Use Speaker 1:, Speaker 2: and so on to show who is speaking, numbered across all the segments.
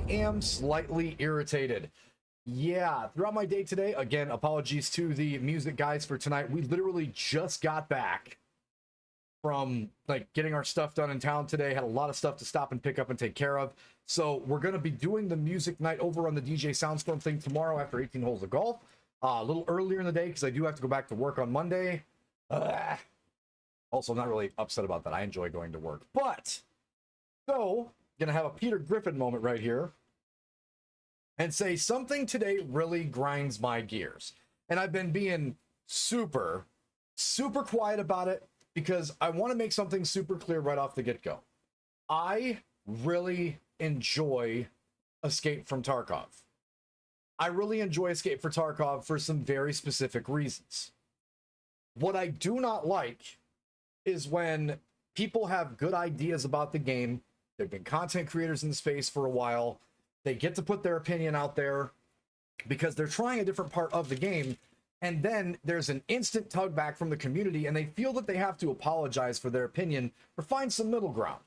Speaker 1: am slightly irritated. Yeah, throughout my day today, again, apologies to the music guys for tonight. We literally just got back from like getting our stuff done in town today. Had a lot of stuff to stop and pick up and take care of. So we're going to be doing the music night over on the DJ Soundstorm thing tomorrow after 18 holes of golf. A little earlier in the day because I do have to go back to work on Monday. Also, I'm not really upset about that. I enjoy going to work. But, so, gonna have a Peter Griffin moment right here and say something today really grinds my gears. And I've been being super quiet about it because I want to make something super clear right off the get-go. I really enjoy Escape from Tarkov. I really enjoy Escape from Tarkov for some very specific reasons. What I do not like is when people have good ideas about the game. They've been content creators in the space for a while. They get to put their opinion out there because they're trying a different part of the game. And then there's an instant tug back from the community and they feel that they have to apologize for their opinion or find some middle ground.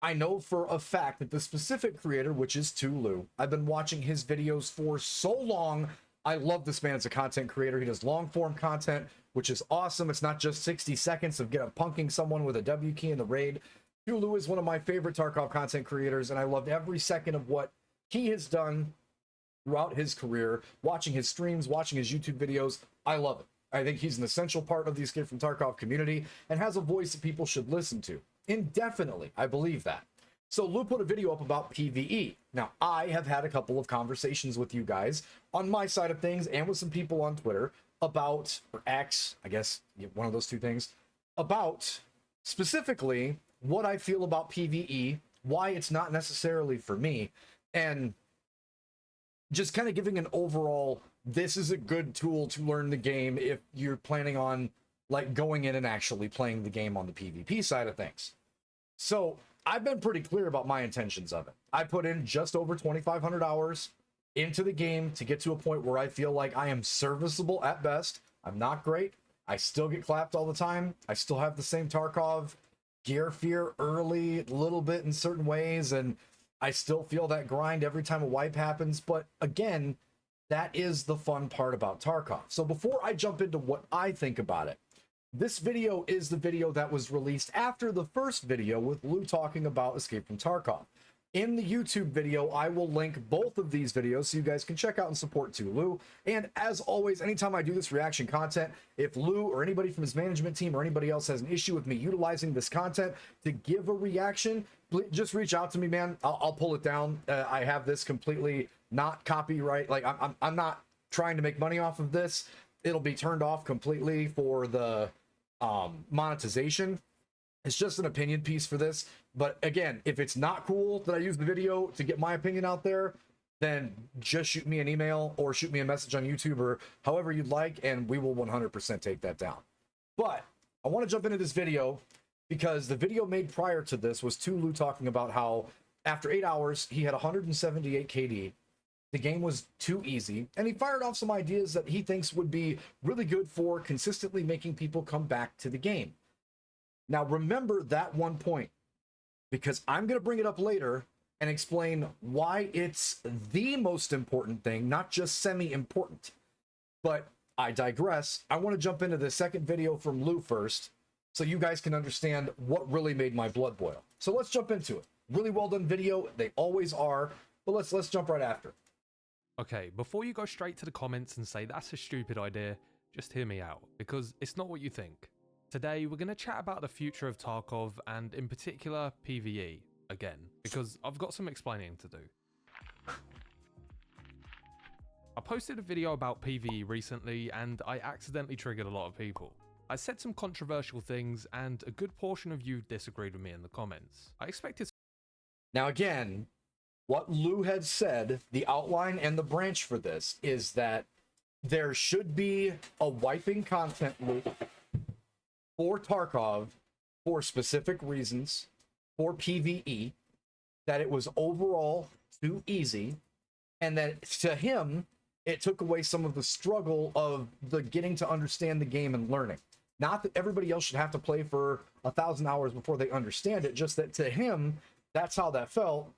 Speaker 1: I know for a fact that the specific creator, which is Tulu, I've been watching his videos for so long. I love this man as a content creator. He does long form content, which is awesome. It's not just 60 seconds of punking someone with a W key in the raid. Tulu is one of my favorite Tarkov content creators, and I loved every second of what he has done throughout his career, watching his streams, watching his YouTube videos. I love it. I think he's an essential part of the Escape from Tarkov community and has a voice that people should listen to. Indefinitely, I believe that. So Lou put a video up about PVE. Now, I have had a couple of conversations with you guys on my side of things and with some people on Twitter about, or X, I guess, one of those two things, about specifically what I feel about PVE, why it's not necessarily for me, and just kind of giving an overall, this is a good tool to learn the game if you're planning on like going in and actually playing the game on the PvP side of things. So I've been pretty clear about my intentions of it. I put in just over 2,500 hours into the game to get to a point where I feel like I am serviceable at best. I'm not great. I still get clapped all the time. I still have the same Tarkov gear fear early, a little bit in certain ways, and I still feel that grind every time a wipe happens. But again, that is the fun part about Tarkov. So before I jump into what I think about it, this video is the video that was released after the first video with Lou talking about Escape from Tarkov. In the YouTube video, I will link both of these videos so you guys can check out and support Lou. And as always, anytime I do this reaction content, if Lou or anybody from his management team or anybody else has an issue with me utilizing this content to give a reaction, just reach out to me, man. I'll pull it down. I have this completely not copyright. Like I'm not trying to make money off of this. It'll be turned off completely for the monetization. It's just an opinion piece for this. But again, if it's not cool that I use the video to get my opinion out there, then just shoot me an email or shoot me a message on YouTube or however you'd like, and we will 100% take that down. But I want to jump into this video because the video made prior to this was Tulu talking about how after 8 hours, he had 178 KD. The game was too easy, and he fired off some ideas that he thinks would be really good for consistently making people come back to the game. Now, remember that one point, because I'm going to bring it up later and explain why it's the most important thing, not just semi-important. But I digress. I want to jump into the second video from Lou first, so you guys can understand what really made my blood boil. So let's jump into it. Really well done video. They always are, but let's jump right after.
Speaker 2: Okay, before you go straight to the comments and say that's a stupid idea, just hear me out, because it's not what you think. Today, we're going to chat about the future of Tarkov, and in particular, PvE, again, because I've got some explaining to do. I posted a video about PvE recently, and I accidentally triggered a lot of people. I said some controversial things, and a good portion of you disagreed with me in the comments. I expected...
Speaker 1: Now again, what Lou had said, the outline and the branch for this, is that there should be a wiping content loop for Tarkov for specific reasons, for PvE, that it was overall too easy, and that to him, it took away some of the struggle of the getting to understand the game and learning. Not that everybody else should have to play for 1,000 hours before they understand it, just that to him, that's how that felt.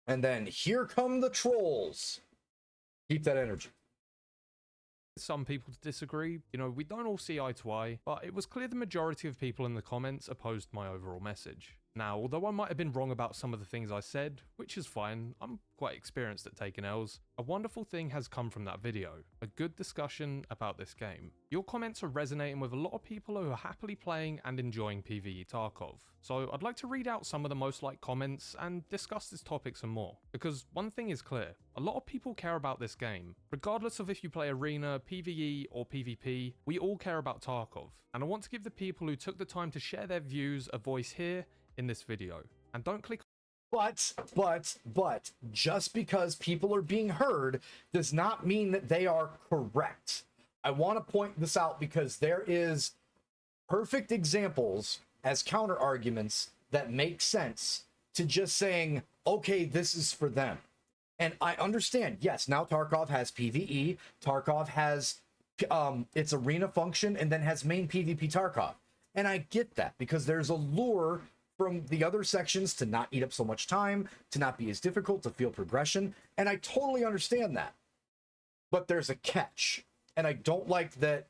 Speaker 1: And then here come the trolls. Keep that energy.
Speaker 2: Some people to disagree. You know, we don't all see eye to eye, but it was clear the majority of people in the comments opposed my overall message. Now, although I might have been wrong about some of the things I said, which is fine, I'm quite experienced at taking L's, a wonderful thing has come from that video, a good discussion about this game. Your comments are resonating with a lot of people who are happily playing and enjoying PvE Tarkov, so I'd like to read out some of the most liked comments and discuss this topic some more, because one thing is clear, a lot of people care about this game. Regardless of if you play Arena, PvE or PvP, we all care about Tarkov, and I want to give the people who took the time to share their views a voice here in this video. And don't click.
Speaker 1: But just because people are being heard does not mean that they are correct. I want to point this out because there is perfect examples as counter arguments that make sense to just saying, okay, this is for them. And I understand, yes, now Tarkov has PvE, Tarkov has its arena function, and then has main PvP Tarkov. And I get that because there's a lure from the other sections to not eat up so much time, to not be as difficult, to feel progression, and I totally understand that. But there's a catch, and I don't like that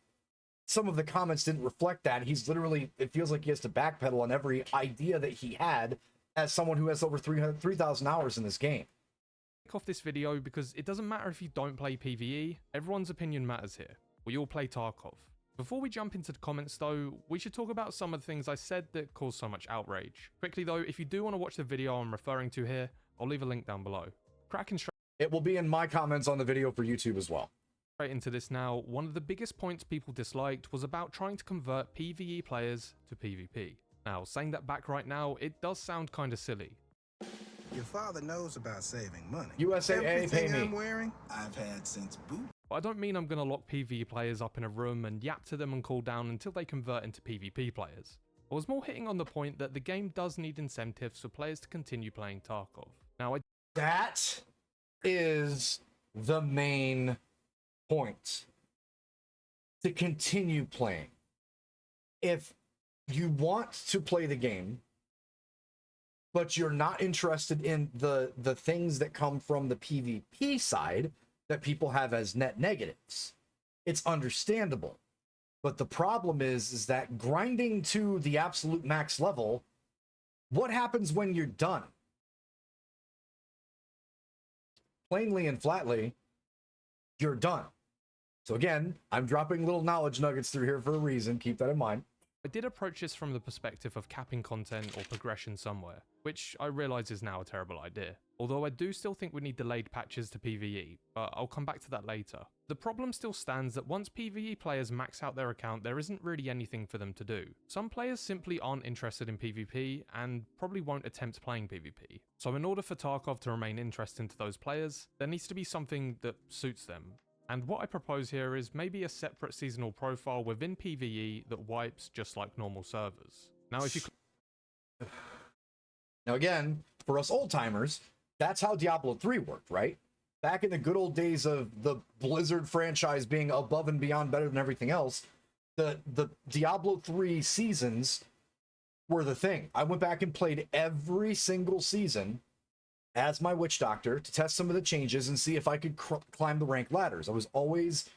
Speaker 1: some of the comments didn't reflect that. He's literally, it feels like he has to backpedal on every idea that he had as someone who has over 3,000 hours in this game.
Speaker 2: Off this video because it doesn't matter if you don't play PvE, everyone's opinion matters here. We all play Tarkov. Before we jump into the comments though, we should talk about some of the things I said that caused so much outrage. Quickly though, if you do want to watch the video I'm referring to here, I'll leave a link down below. Cracking straight.
Speaker 1: It will be in my comments on the video for YouTube as well.
Speaker 2: Straight into this now, one of the biggest points people disliked was about trying to convert PvE players to PvP. Now, saying that back right now, it does sound kinda silly.
Speaker 3: Your father knows about saving money.
Speaker 1: USAA,
Speaker 3: Everything
Speaker 1: pay me.
Speaker 3: I'm wearing, I've had since boot.
Speaker 2: But I don't mean I'm going to lock PvE players up in a room and yap to them and cool down until they convert into PvP players. I was more hitting on the point that the game does need incentives for players to continue playing Tarkov. Now,
Speaker 1: That is the main point. To continue playing. If you want to play the game, but you're not interested in the things that come from the PvP side that people have as net negatives, it's understandable. But the problem is that grinding to the absolute max level, what happens when you're done? Plainly and flatly, you're done. So again, I'm dropping little knowledge nuggets through here for a reason. Keep that in mind.
Speaker 2: I did approach this from the perspective of capping content or progression somewhere, which I realise is now a terrible idea. Although I do still think we need delayed patches to PvE, but I'll come back to that later. The problem still stands that once PvE players max out their account, there isn't really anything for them to do. Some players simply aren't interested in PvP and probably won't attempt playing PvP. So in order for Tarkov to remain interesting to those players, there needs to be something that suits them. And what I propose here is maybe a separate seasonal profile within PvE that wipes just like normal servers. Now if you...
Speaker 1: Now again, for us old timers, that's how Diablo 3 worked, right? Back in the good old days of the Blizzard franchise being above and beyond better than everything else, the Diablo 3 seasons were the thing. I went back and played every single season as my witch doctor to test some of the changes and see if I could climb the rank ladders. I was always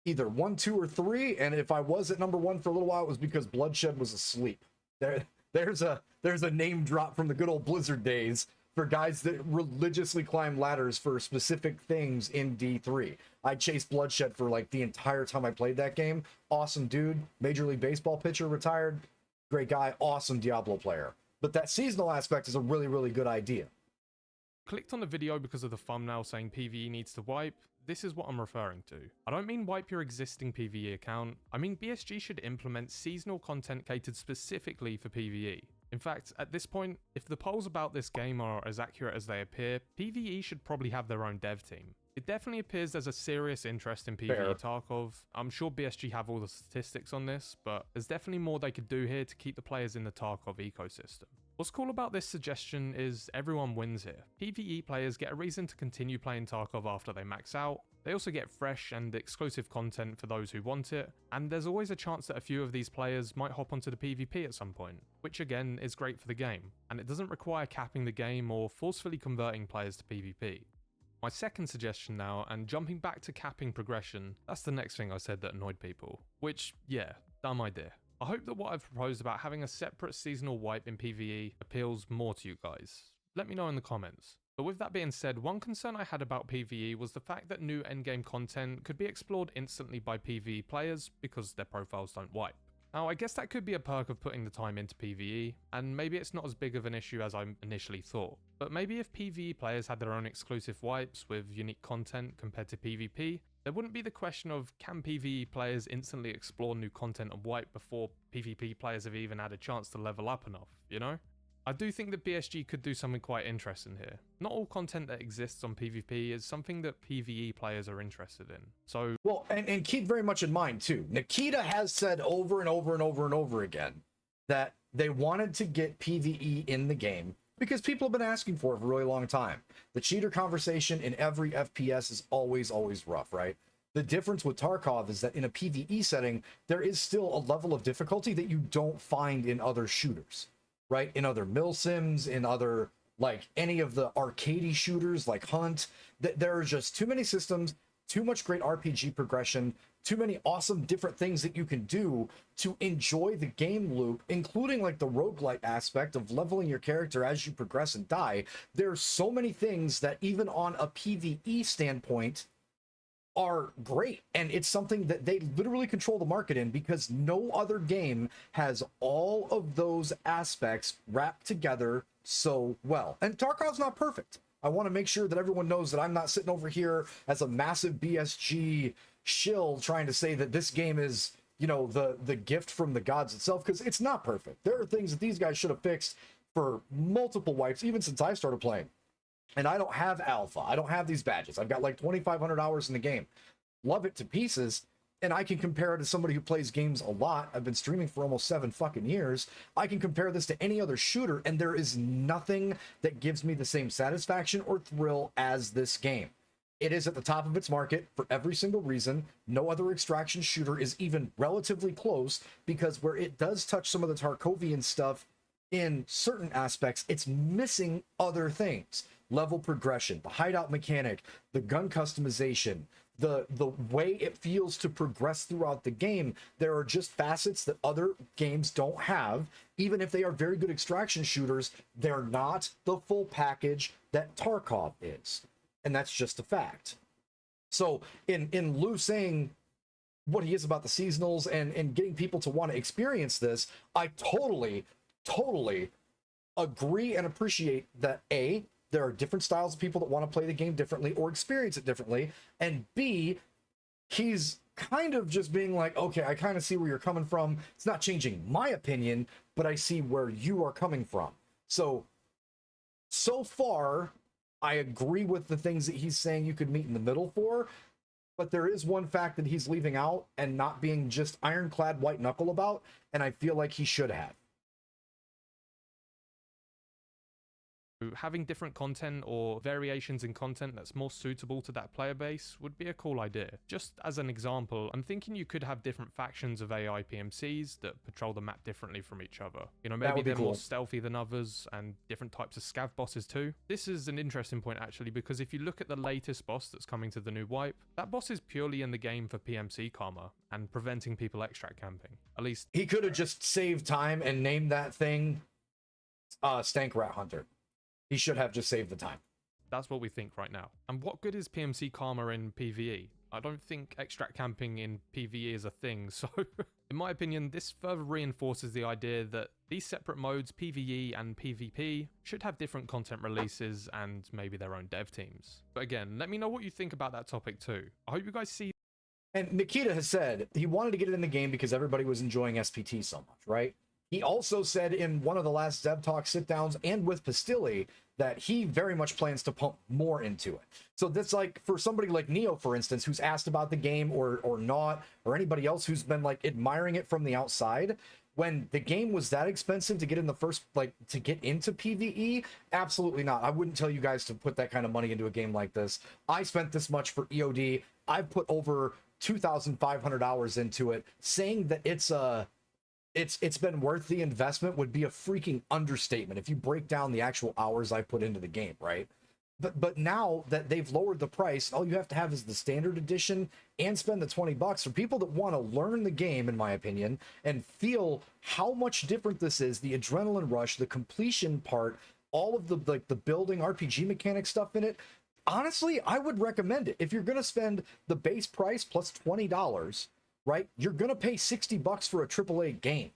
Speaker 1: either 1, 2, or 3, and if I was at number 1 for a little while, it was because Bloodshed was asleep. There's a name drop from the good old Blizzard days for guys that religiously climb ladders for specific things in D3. I chased Bloodshed for like the entire time I played that game. Awesome dude, Major League Baseball pitcher, retired, great guy, awesome Diablo player. But that seasonal aspect is a really, really good idea.
Speaker 2: Clicked on the video because of the thumbnail saying PvE needs to wipe, this is what I'm referring to. I don't mean wipe your existing PvE account, I mean BSG should implement seasonal content catered specifically for PvE. In fact, at this point, if the polls about this game are as accurate as they appear, PvE should probably have their own dev team. It definitely appears there's a serious interest in PvE
Speaker 1: Fair.
Speaker 2: Tarkov. I'm sure BSG have all the statistics on this, but there's definitely more they could do here to keep the players in the Tarkov ecosystem. What's cool about this suggestion is everyone wins here. PvE players get a reason to continue playing Tarkov after they max out, They also get fresh and exclusive content for those who want it, and there's always a chance that a few of these players might hop onto the PvP at some point, which again is great for the game, and it doesn't require capping the game or forcefully converting players to PvP. My second suggestion now, and jumping back to capping progression, that's the next thing I said that annoyed people, which, yeah, dumb idea. I hope that what I've proposed about having a separate seasonal wipe in PvE appeals more to you guys. Let me know in the comments. But with that being said, one concern I had about PvE was the fact that new endgame content could be explored instantly by PvE players because their profiles don't wipe. Now, I guess that could be a perk of putting the time into PvE, and maybe it's not as big of an issue as I initially thought. But maybe if PvE players had their own exclusive wipes with unique content compared to PvP, there wouldn't be the question of can PvE players instantly explore new content and wipe before PvP players have even had a chance to level up enough, you know? I do think that BSG could do something quite interesting here. Not all content that exists on PvP is something that PvE players are interested in. So,
Speaker 1: well, and keep very much in mind too, Nikita has said over and over and over and over again that they wanted to get PvE in the game because people have been asking for it for a really long time. The cheater conversation in every FPS is always rough, right? The difference with Tarkov is that in a PvE setting, there is still a level of difficulty that you don't find in other shooters. Right? In other mill sims, in other, like, any of the arcadey shooters like Hunt, there are just too many systems, too much great RPG progression, too many awesome different things that you can do to enjoy the game loop, including like the roguelite aspect of leveling your character as you progress and die. There's so many things that even on a PvE standpoint are great, and it's something that they literally control the market in because no other game has all of those aspects wrapped together so well. And Tarkov's not perfect. I want to make sure that everyone knows that I'm not sitting over here as a massive BSG shill trying to say that this game is, you know, the gift from the gods itself, because it's not perfect. There are things that these guys should have fixed for multiple wipes, even since I started playing. And I don't have alpha. I don't have these badges. I've got like 2,500 hours in the game. Love it to pieces. And I can compare it to somebody who plays games a lot. I've been streaming for almost 7 fucking years. I can compare this to any other shooter, and there is nothing that gives me the same satisfaction or thrill as this game. It is at the top of its market for every single reason. No other extraction shooter is even relatively close, because where it does touch some of the Tarkovian stuff in certain aspects, it's missing other things. Level progression, the hideout mechanic, the gun customization, the way it feels to progress throughout the game. There are just facets that other games don't have. Even if they are very good extraction shooters, they're not the full package that Tarkov is. And that's just a fact. So in Lou saying what he is about the seasonals and getting people to want to experience this, I totally agree and appreciate that A, there are different styles of people that want to play the game differently or experience it differently, and B, he's kind of just being like, okay, I kind of see where you're coming from. It's not changing my opinion, but I see where you are coming from. So far, I agree with the things that he's saying you could meet in the middle for, but there is one fact that he's leaving out and not being just ironclad white knuckle about, and I feel like he should have.
Speaker 2: having different content or variations in content that's more suitable to that player base would be a cool idea. Just as an example, I'm thinking you could have different factions of AI PMCs that patrol the map differently from each other. You know, maybe they're more stealthy than others, and different types of scav bosses too. This is an interesting point actually, because if you look at the latest boss that's coming to the new wipe, that boss is purely in the game for PMC karma and preventing people extract camping. At least
Speaker 1: he could have just saved time and named that thing Stank Rat Hunter. He should have just saved the time.
Speaker 2: That's what we think right now. And what good is PMC karma in PvE? I don't think extract camping in PvE is a thing, so in my opinion, this further reinforces the idea that these separate modes, PvE and PvP, should have different content releases and maybe their own dev teams. But again, let me know what you think about that topic too. I hope you guys see.
Speaker 1: And Nikita has said he wanted to get it in the game because everybody was enjoying SPT so much, right? He also said in one of the last Dev Talk sit-downs and with Pastilli that he very much plans to pump more into it. So that's like, for somebody like Neo, for instance, who's asked about the game or not, or anybody else who's been like admiring it from the outside, when the game was that expensive to get in the first, like, to get into PvE? Absolutely not. I wouldn't tell you guys to put that kind of money into a game like this. I spent this much for EOD. I've put over 2,500 hours into it. Saying that it's been worth the investment would be a freaking understatement if you break down the actual hours I put into the game, right? But now that they've lowered the price, all you have to have is the standard edition and spend the $20 for people that want to learn the game, in my opinion, and feel how much different this is, the adrenaline rush, the completion part, all of the like the building RPG mechanic stuff in it. Honestly, I would recommend it. If you're going to spend the base price plus $20, right? You're going to pay $60 for a AAA game.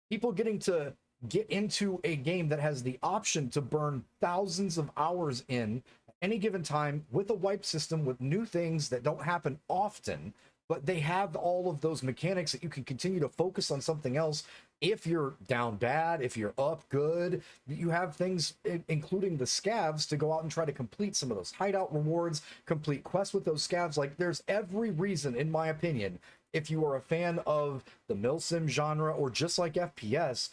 Speaker 1: People getting to get into a game that has the option to burn thousands of hours in any given time with a wipe system, with new things that don't happen often, but they have all of those mechanics that you can continue to focus on something else. If you're down bad, if you're up good, you have things including the scavs to go out and try to complete some of those hideout rewards, complete quests with those scavs. Like, there's every reason, in my opinion, if you are a fan of the milsim genre or just like FPS,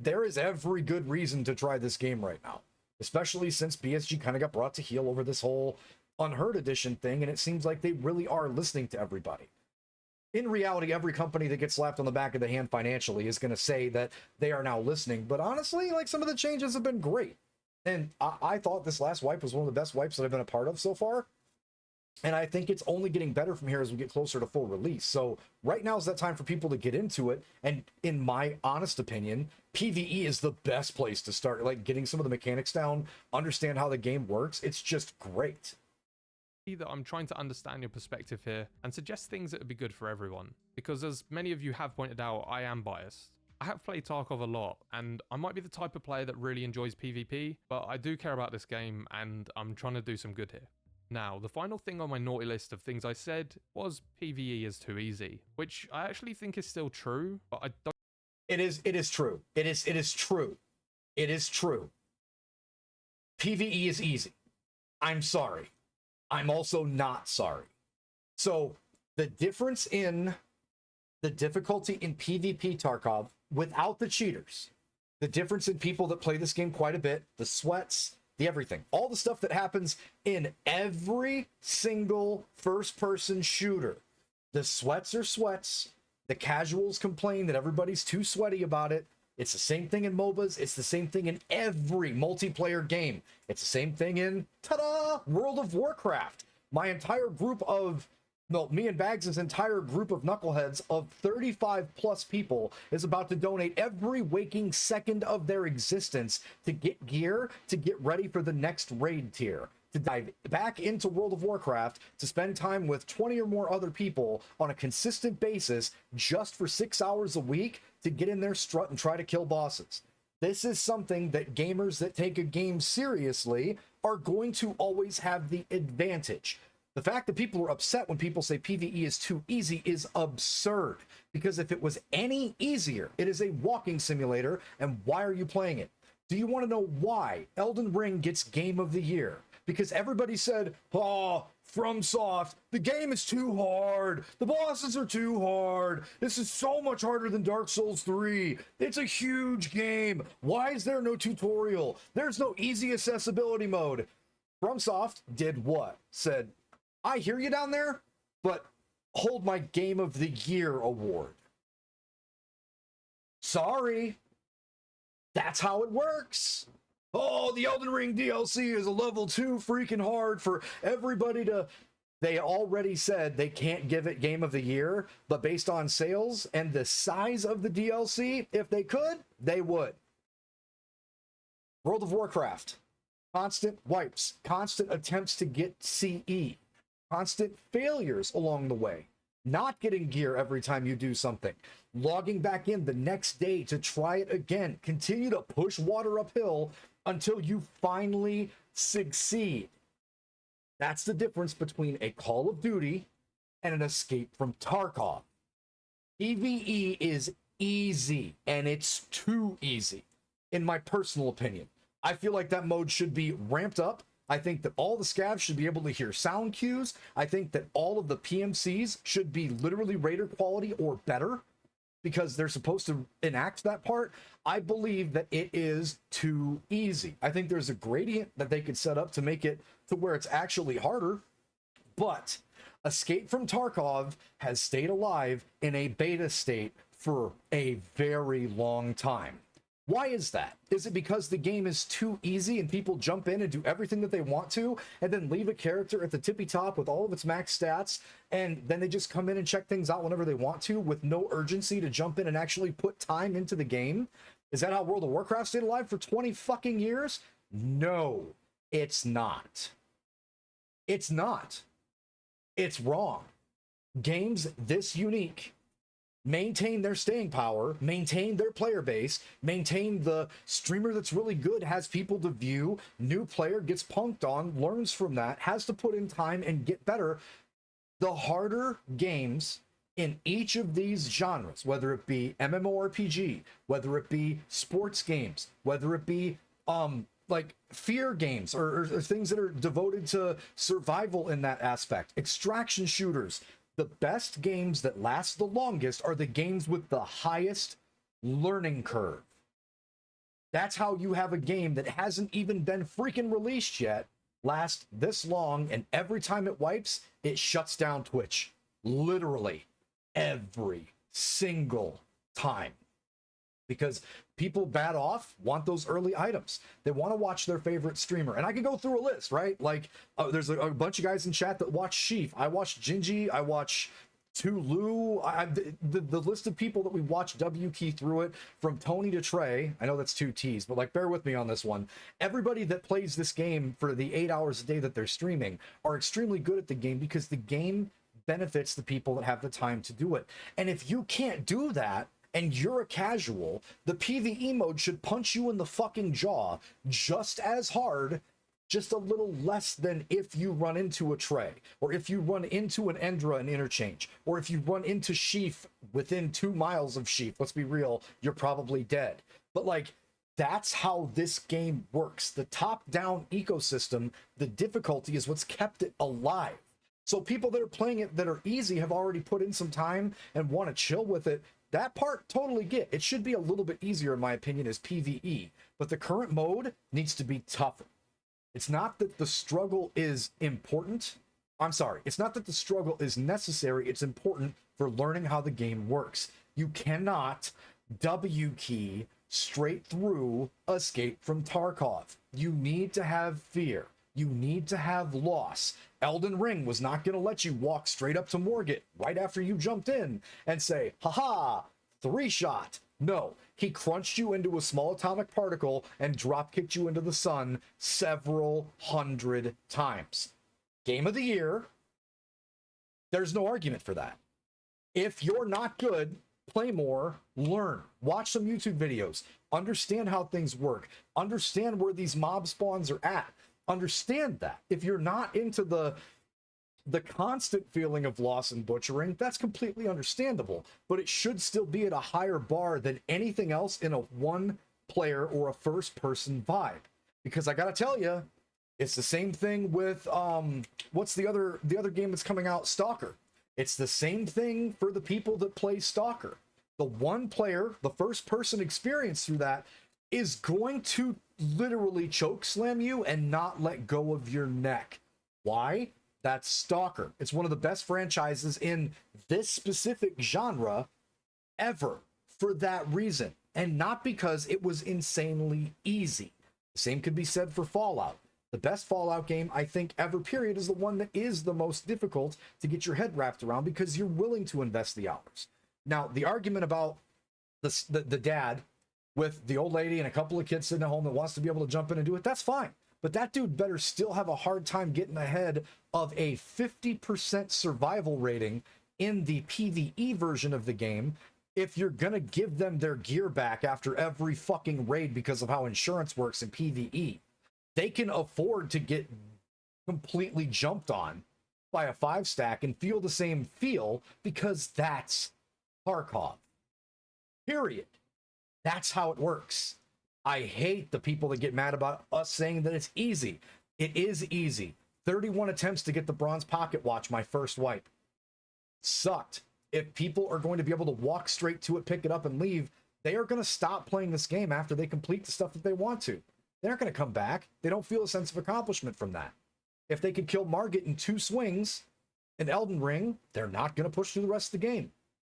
Speaker 1: there is every good reason to try this game right now, especially since BSG kind of got brought to heel over this whole Unheard Edition thing, and it seems like they really are listening to everybody. In reality, every company that gets slapped on the back of the hand financially is going to say that they are now listening, but honestly, like, some of the changes have been great. And I thought this last wipe was one of the best wipes that I've been a part of so far. And I think it's only getting better from here as we get closer to full release. So right now is that time for people to get into it. And in my honest opinion, PvE is the best place to start, like, getting some of the mechanics down, understand how the game works. It's just great.
Speaker 2: That I'm trying to understand your perspective here and suggest things that would be good for everyone. Because as many of you have pointed out, I am biased. I have played Tarkov a lot, and I might be the type of player that really enjoys PvP, but I do care about this game, and I'm trying to do some good here. Now, the final thing on my naughty list of things I said was PvE is too easy, which I actually think is still true, but I don't.
Speaker 1: It is true. It is true. It is true. PvE is easy. I'm sorry. I'm also not sorry. So the difference in the difficulty in PvP Tarkov without the cheaters, the difference in people that play this game quite a bit, the sweats, the everything, all the stuff that happens in every single first-person shooter. The sweats are sweats. The casuals complain that everybody's too sweaty about it. It's the same thing in MOBAs. It's the same thing in every multiplayer game. It's the same thing in, ta-da, World of Warcraft. My entire group of, no, me and Bags' entire group of knuckleheads of 35 plus people is about to donate every waking second of their existence to get gear, to get ready for the next raid tier, to dive back into World of Warcraft, to spend time with 20 or more other people on a consistent basis just for 6 hours a week to get in there, strut, and try to kill bosses. This is something that gamers that take a game seriously are going to always have the advantage. The fact that people are upset when people say PvE is too easy is absurd, because if it was any easier, it is a walking simulator, and why are you playing it? Do you want to know why Elden Ring gets Game of the Year? Because everybody said, oh, FromSoft, the game is too hard. The bosses are too hard. This is so much harder than Dark Souls 3. It's a huge game. Why is there no tutorial? There's no easy accessibility mode. FromSoft did what? Said, I hear you down there, but hold my Game of the Year award. Sorry. That's how it works. Oh, the Elden Ring DLC is a level 2 freaking hard for everybody to... They already said they can't give it Game of the Year, but based on sales and the size of the DLC, if they could, they would. World of Warcraft. Constant wipes. Constant attempts to get CE. Constant failures along the way. Not getting gear every time you do something. Logging back in the next day to try it again. Continue to push water uphill until you finally succeed. That's the difference between a Call of Duty and an Escape from Tarkov. PvE is easy, and it's too easy, in my personal opinion. I feel like that mode should be ramped up. I think that all the scavs should be able to hear sound cues. I think that all of the PMCs should be literally Raider quality or better. because they're supposed to enact that part. I believe that it is too easy. I think there's a gradient that they could set up to make it to where it's actually harder, but Escape from Tarkov has stayed alive in a beta state for a very long time. Why is that? Is it because the game is too easy and people jump in and do everything that they want to and then leave a character at the tippy top with all of its max stats and then they just come in and check things out whenever they want to with no urgency to jump in and actually put time into the game? Is that how World of Warcraft stayed alive for 20 fucking years? No, it's not. It's not. It's wrong. Games this unique maintain their staying power, maintain their player base, maintain the streamer that's really good, has people to view, new player gets punked on, learns from that, has to put in time and get better. The harder games in each of these genres, whether it be MMORPG, whether it be sports games, whether it be like fear games or things that are devoted to survival in that aspect, extraction shooters, the best games that last the longest are the games with the highest learning curve. That's how you have a game that hasn't even been freaking released yet last this long, and every time it wipes, it shuts down Twitch. Literally every single time. Because people bad off want those early items. They want to watch their favorite streamer. And I can go through a list, right? Like, there's a bunch of guys in chat that watch Sheaf. I watch Gingy. I watch Tulu. The list of people that we watch W key through it, from Tony to Trey. I know that's 2 T's, but like, bear with me on this one. Everybody that plays this game for the 8 hours a day that they're streaming are extremely good at the game because the game benefits the people that have the time to do it. And if you can't do that, and you're a casual, the PvE mode should punch you in the fucking jaw just as hard, just a little less than if you run into a Trey, or if you run into an Endra in interchange, or if you run into Sheaf within 2 miles of Sheaf. Let's be real, you're probably dead. But like, that's how this game works. The top-down ecosystem, the difficulty is what's kept it alive. So people that are playing it that are easy have already put in some time and want to chill with it. That part, totally get. It should be a little bit easier, in my opinion, as PvE. But the current mode needs to be tougher. It's not that the struggle is important. I'm sorry. It's not that the struggle is necessary. It's important for learning how the game works. You cannot W key straight through Escape from Tarkov. You need to have fear. You need to have loss. Elden Ring was not going to let you walk straight up to Morgott right after you jumped in and say, haha, 3-shot. No, he crunched you into a small atomic particle and drop kicked you into the sun several hundred times. Game of the year. There's no argument for that. If you're not good, play more, learn, watch some YouTube videos, understand how things work, understand where these mob spawns are at. Understand that. If you're not into the constant feeling of loss and butchering, that's completely understandable, but it should still be at a higher bar than anything else in a one player or a first person vibe. Because I gotta tell you, it's the same thing with what's the other game that's coming out, Stalker. It's the same thing for the people that play Stalker. The one player, the first person experience through that is going to literally choke slam you and not let go of your neck. Why? That's Stalker. It's one of the best franchises in this specific genre ever for that reason, and not because it was insanely easy. The same could be said for Fallout. The best Fallout game I think ever, period, is the one that is the most difficult to get your head wrapped around because you're willing to invest the hours. Now, the argument about the dad with the old lady and a couple of kids sitting at home that wants to be able to jump in and do it, that's fine. But that dude better still have a hard time getting ahead of a 50% survival rating in the PvE version of the game if you're gonna give them their gear back after every fucking raid because of how insurance works in PvE. They can afford to get completely jumped on by a 5-stack and feel the same feel because that's Tarkov. Period. That's how it works. I hate the people that get mad about us saying that it's easy. It is easy. 31 attempts to get the bronze pocket watch my first wipe. Sucked. if people are going to be able to walk straight to it, pick it up, and leave, they are going to stop playing this game after they complete the stuff that they want to. They're not going to come back. They don't feel a sense of accomplishment from that. If they could kill Margit in 2 swings in Elden Ring, they're not going to push through the rest of the game.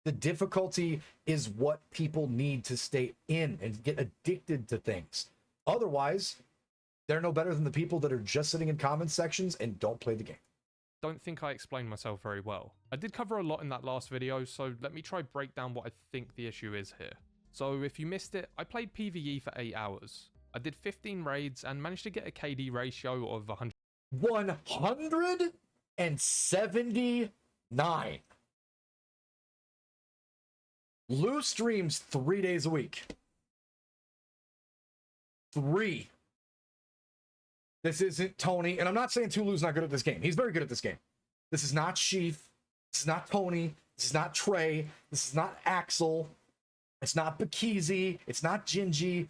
Speaker 1: The difficulty is what people need to stay in and get addicted to things. Otherwise, they're no better than the people that are just sitting in comment sections and don't play the game.
Speaker 2: Don't think I explained myself very well. I did cover a lot in that last video, so let me try break down what I think the issue is here. So if you missed it, I played PvE for 8 hours. I did 15 raids and managed to get a KD ratio of
Speaker 1: 179. Lou streams 3 days a week. 3. This isn't Tony, and I'm not saying Tulu's not good at this game. He's very good at this game. This is not Sheaf. This is not Tony. This is not Trey. This is not Axel. It's not Bakizi. It's not Gingy.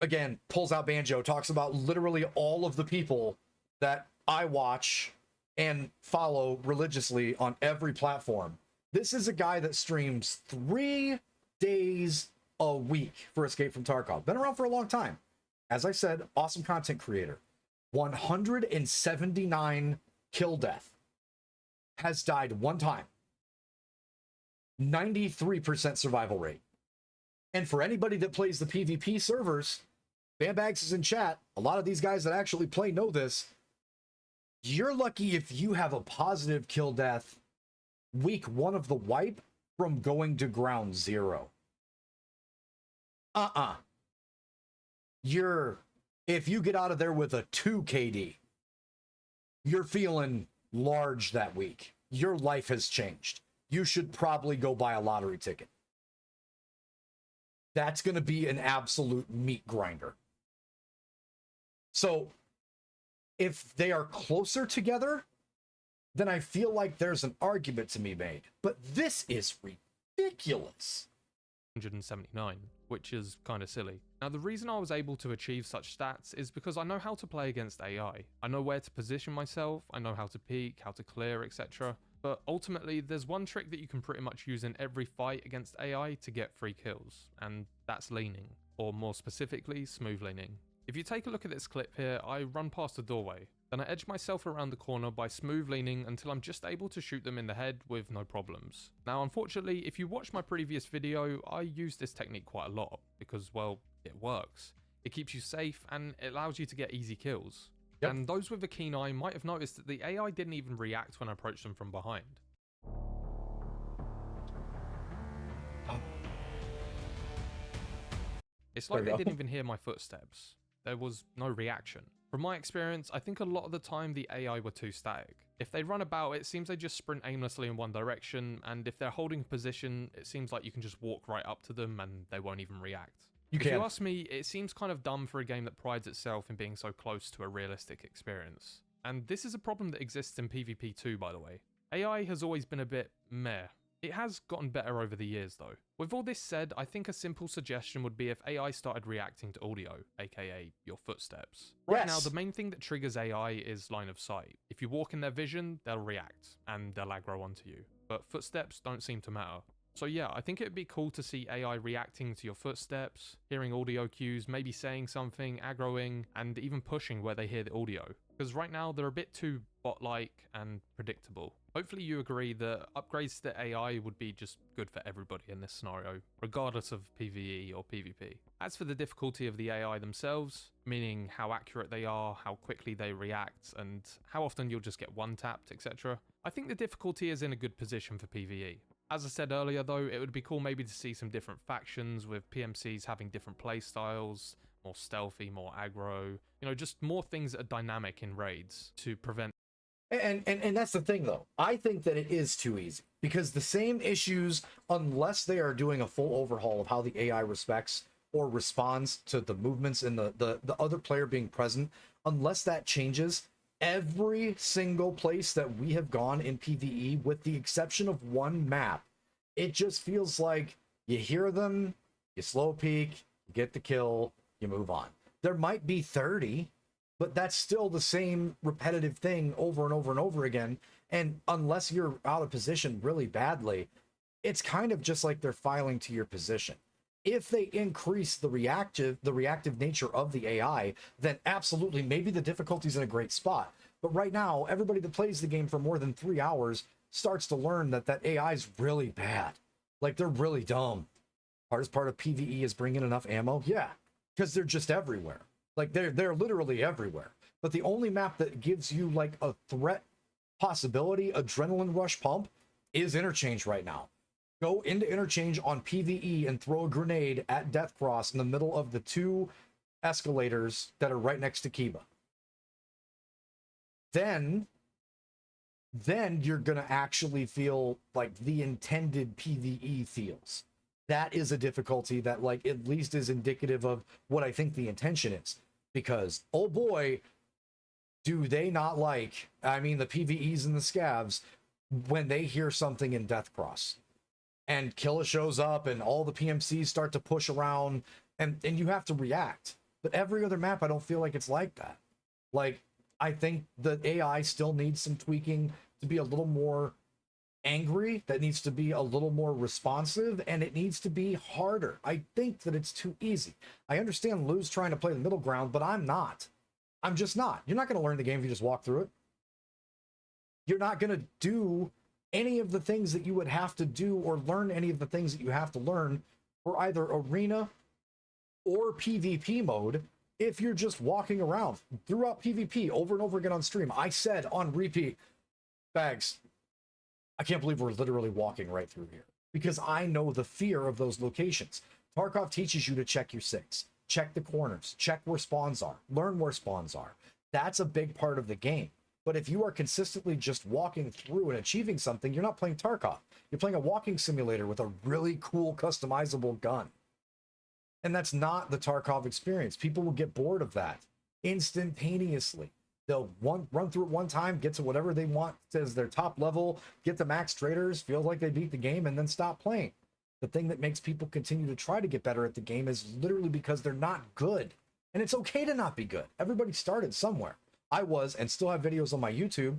Speaker 1: Again, pulls out Banjo, talks about literally all of the people that I watch and follow religiously on every platform. This is a guy that streams 3 days a week for Escape from Tarkov. Been around for a long time. As I said, awesome content creator. 179 kill death. Has died 1 time. 93% survival rate. And for anybody that plays the PvP servers, Bambags is in chat. A lot of these guys that actually play know this. You're lucky if you have a positive kill death week 1 of the wipe from going to ground 0. If you get out of there with a 2 KD, you're feeling large that week. Your life has changed. You should probably go buy a lottery ticket. That's going to be an absolute meat grinder. So if they are closer together, then I feel like there's an argument to be made. But this is ridiculous.
Speaker 2: 179, which is kind of silly. Now, the reason I was able to achieve such stats is because I know how to play against AI. I know where to position myself, I know how to peek, how to clear, etc. But ultimately, there's one trick that you can pretty much use in every fight against AI to get free kills, and that's leaning, or more specifically, smooth leaning. If you take a look at this clip here, I run past a doorway, then I edge myself around the corner by smooth leaning until I'm just able to shoot them in the head with no problems. Now, unfortunately, if you watch my previous video, I use this technique quite a lot because, well, it works. It keeps you safe and it allows you to get easy kills.
Speaker 1: Yep.
Speaker 2: And those with a keen eye might have noticed that the AI didn't even react when I approached them from behind. It's like they didn't even hear my footsteps. There was no reaction. From my experience, I think a lot of the time the AI were too static. If they run about, it seems they just sprint aimlessly in one direction, and if they're holding a position, it seems like you can just walk right up to them and they won't even react. If you ask me, it seems kind of dumb for a game that prides itself in being so close to a realistic experience. And this is a problem that exists in PvP too, by the way. AI has always been a bit meh. It has gotten better over the years though. With all this said, I think a simple suggestion would be if AI started reacting to audio, aka your footsteps. Right now, the main thing that triggers AI is line of sight. If you walk in their vision, they'll react, and they'll aggro onto you. But footsteps don't seem to matter. So yeah, I think it'd be cool to see AI reacting to your footsteps, hearing audio cues, maybe saying something, aggroing, and even pushing where they hear the audio. Because right now, they're a bit too bot-like and predictable. Hopefully you agree that upgrades to AI would be just good for everybody in this scenario, regardless of PvE or PvP. As for the difficulty of the AI themselves, meaning how accurate they are, how quickly they react, and how often you'll just get one-tapped, etc., I think the difficulty is in a good position for PvE. As I said earlier though, it would be cool maybe to see some different factions with PMCs having different playstyles, more stealthy, more aggro, you know, just more things that are dynamic in raids to prevent.
Speaker 1: And that's the thing though. I think that it is too easy because the same issues, unless they are doing a full overhaul of how the AI respects or responds to the movements and the other player being present, unless that changes, every single place that we have gone in PvE, with the exception of one map, it just feels like you hear them, you slow peek, you get the kill, you move on. There might be 30, but that's still the same repetitive thing over and over and over again. And unless you're out of position really badly, it's kind of just like they're filing to your position. If they increase the reactive nature of the AI, then absolutely, maybe the difficulty's in a great spot. But right now, everybody that plays the game for more than 3 hours starts to learn that that AI is really bad. Like, they're really dumb. Hardest part of PvE is bringing enough ammo. Yeah, because they're just everywhere. Like, they're literally everywhere. But the only map that gives you like a threat possibility, adrenaline rush pump, is Interchange right now. Go into Interchange on PvE and throw a grenade at Death Cross in the middle of the 2 escalators that are right next to Kiba. Then you're gonna actually feel like the intended PvE feels. That is a difficulty that, like, at least is indicative of what I think the intention is. Because, oh boy, do they not like, I mean, the PvEs and the scavs, when they hear something in Death Cross. And Killa shows up and all the PMCs start to push around and you have to react. But every other map, I don't feel like it's like that. Like, I think the AI still needs some tweaking to be a little more angry, that needs to be a little more responsive, and it needs to be harder. I think that it's too easy. I understand Lou's trying to play the middle ground, but I'm not. I'm just not. You're not going to learn the game if you just walk through it. You're not going to do any of the things that you would have to do or learn any of the things that you have to learn for either arena or PvP mode if you're just walking around throughout PvP over and over again on stream. I said on repeat, Bags, I can't believe we're literally walking right through here, because I know the fear of those locations. Tarkov teaches you to check your six, check the corners, check where spawns are, learn where spawns are. That's a big part of the game. But if you are consistently just walking through and achieving something, you're not playing Tarkov. You're playing a walking simulator with a really cool customizable gun. And that's not the Tarkov experience. People will get bored of that instantaneously. They'll run through it one time, get to whatever they want as their top level, get the max traders, feel like they beat the game, and then stop playing. The thing that makes people continue to try to get better at the game is literally because they're not good. And it's okay to not be good. Everybody started somewhere. I was, and still have videos on my YouTube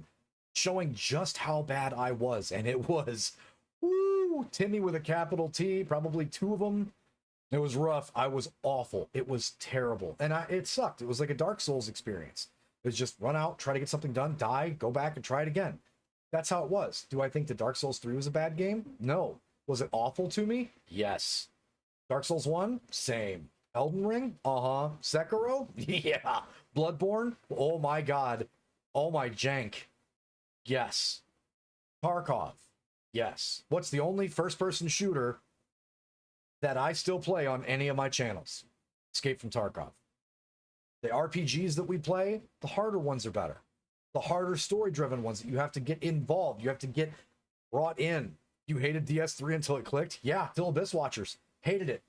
Speaker 1: showing just how bad I was. And it was, woo, Timmy with a capital T, probably 2 of them. It was rough. I was awful. It was terrible. And it sucked. It was like a Dark Souls experience. It was just run out, try to get something done, die, go back and try it again. That's how it was. Do I think that Dark Souls 3 was a bad game? No. Was it awful to me? Yes. Dark Souls 1? Same. Elden Ring? Uh-huh. Sekiro? Yeah. Bloodborne? Oh my god. Oh my jank. Yes. Tarkov? Yes. What's the only first-person shooter that I still play on any of my channels? Escape from Tarkov. The RPGs that we play, the harder ones are better. The harder story-driven ones that you have to get involved, you have to get brought in. You hated DS3 until it clicked? Yeah, Till Abyss Watchers. Hated it.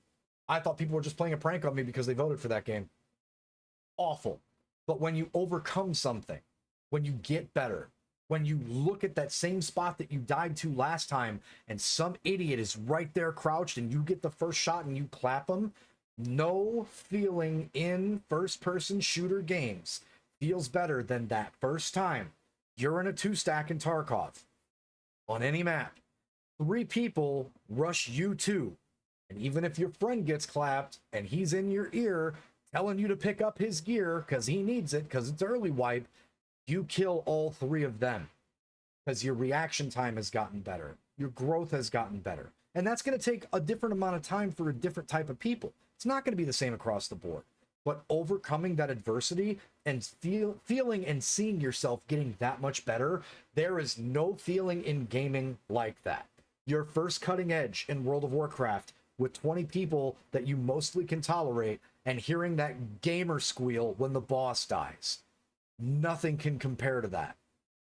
Speaker 1: I thought people were just playing a prank on me because they voted for that game. Awful. But when you overcome something, when you get better, when you look at that same spot that you died to last time and some idiot is right there crouched and you get the first shot and you clap them, no feeling in first-person shooter games feels better than that first time you're in a 2-stack in Tarkov on any map. 3 people rush you 2. And even if your friend gets clapped and he's in your ear telling you to pick up his gear because he needs it because it's early wipe, you kill all 3 of them because your reaction time has gotten better. Your growth has gotten better. And that's going to take a different amount of time for a different type of people. It's not going to be the same across the board. But overcoming that adversity and feeling and seeing yourself getting that much better, there is no feeling in gaming like that. Your first cutting edge in World of Warcraft with 20 people that you mostly can tolerate and hearing that gamer squeal when the boss dies. Nothing can compare to that.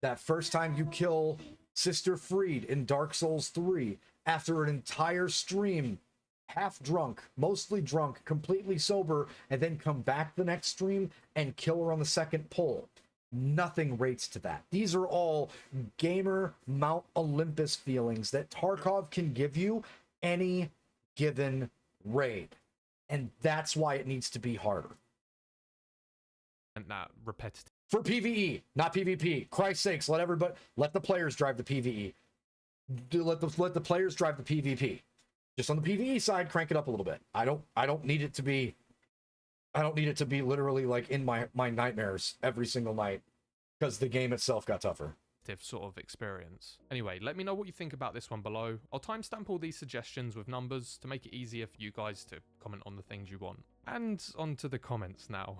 Speaker 1: That first time you kill Sister Freed in Dark Souls 3 after an entire stream, half drunk, mostly drunk, completely sober, and then come back the next stream and kill her on the second pull. Nothing rates to that. These are all gamer Mount Olympus feelings that Tarkov can give you any given raid. And that's why it needs to be harder.
Speaker 2: And not repetitive.
Speaker 1: For PvE, not PvP. Christ's sakes, let the players drive the PvE. let the players drive the PvP. Just on the PvE side, crank it up a little bit. I don't need it to be literally like in my nightmares every single night because the game itself got tougher.
Speaker 2: Sort of experience. Anyway, let me know what you think about this one below. I'll timestamp all these suggestions with numbers to make it easier for you guys to comment on the things you want. And on to the comments now.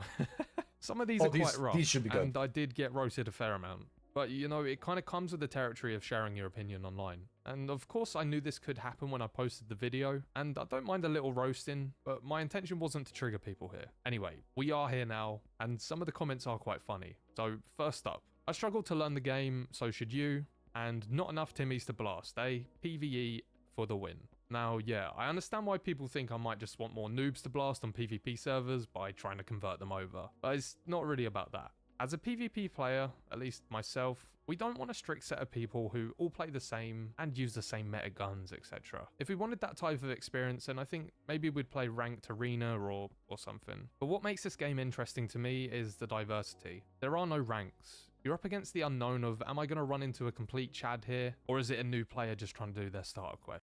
Speaker 2: Some of these are quite rough,
Speaker 1: these should be good.
Speaker 2: and I did get roasted a fair amount. But you know, it kind of comes with the territory of sharing your opinion online. And of course I knew this could happen when I posted the video, and I don't mind a little roasting, but my intention wasn't to trigger people here. Anyway, we are here now, and some of the comments are quite funny. So first up, I struggled to learn the game, so should you, and not enough Timmies to blast, eh? PvE for the win. Now, yeah, I understand why people think I might just want more noobs to blast on PvP servers by trying to convert them over, but it's not really about that. As a PvP player, at least myself, we don't want a strict set of people who all play the same and use the same meta guns, etc. If we wanted that type of experience, then I think maybe we'd play ranked arena or something. But what makes this game interesting to me is the diversity. There are no ranks. You're up against the unknown of, am I going to run into a complete Chad here? Or is it a new player just trying to do their starter quest?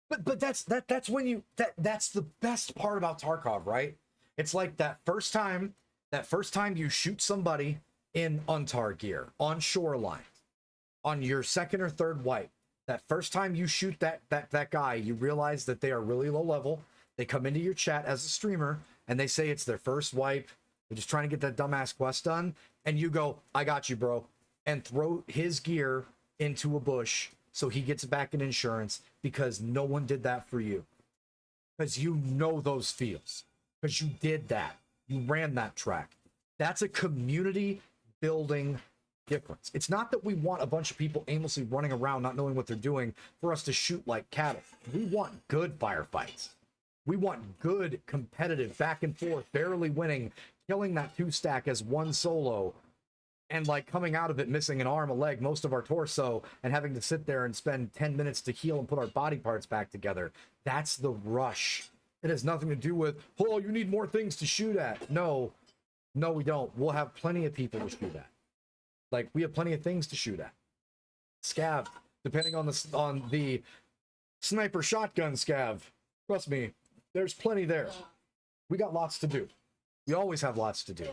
Speaker 1: But that's when that's the best part about Tarkov, right? It's like that first time you shoot somebody in untar gear, on shoreline, on your second or third wipe. That first time you shoot that guy, you realize that they are really low level. They come into your chat as a streamer and they say it's their first wipe. They're just trying to get that dumbass quest done. And you go, I got you, bro. And throw his gear into a bush so he gets back in insurance because no one did that for you. Because you know those feels. Because you did that. You ran that track. That's a community building difference. It's not that we want a bunch of people aimlessly running around not knowing what they're doing for us to shoot like cattle. We want good firefights. We want good competitive back and forth, barely winning, killing that 2-stack as one solo, and like coming out of it missing an arm, a leg, most of our torso, and having to sit there and spend 10 minutes to heal and put our body parts back together. That's the rush. It has nothing to do with, oh, you need more things to shoot at. No, we don't. We'll have plenty of people to shoot at. Like, we have plenty of things to shoot at. Scav, depending on the sniper shotgun scav. Trust me, there's plenty there. We got lots to do. We always have lots to do.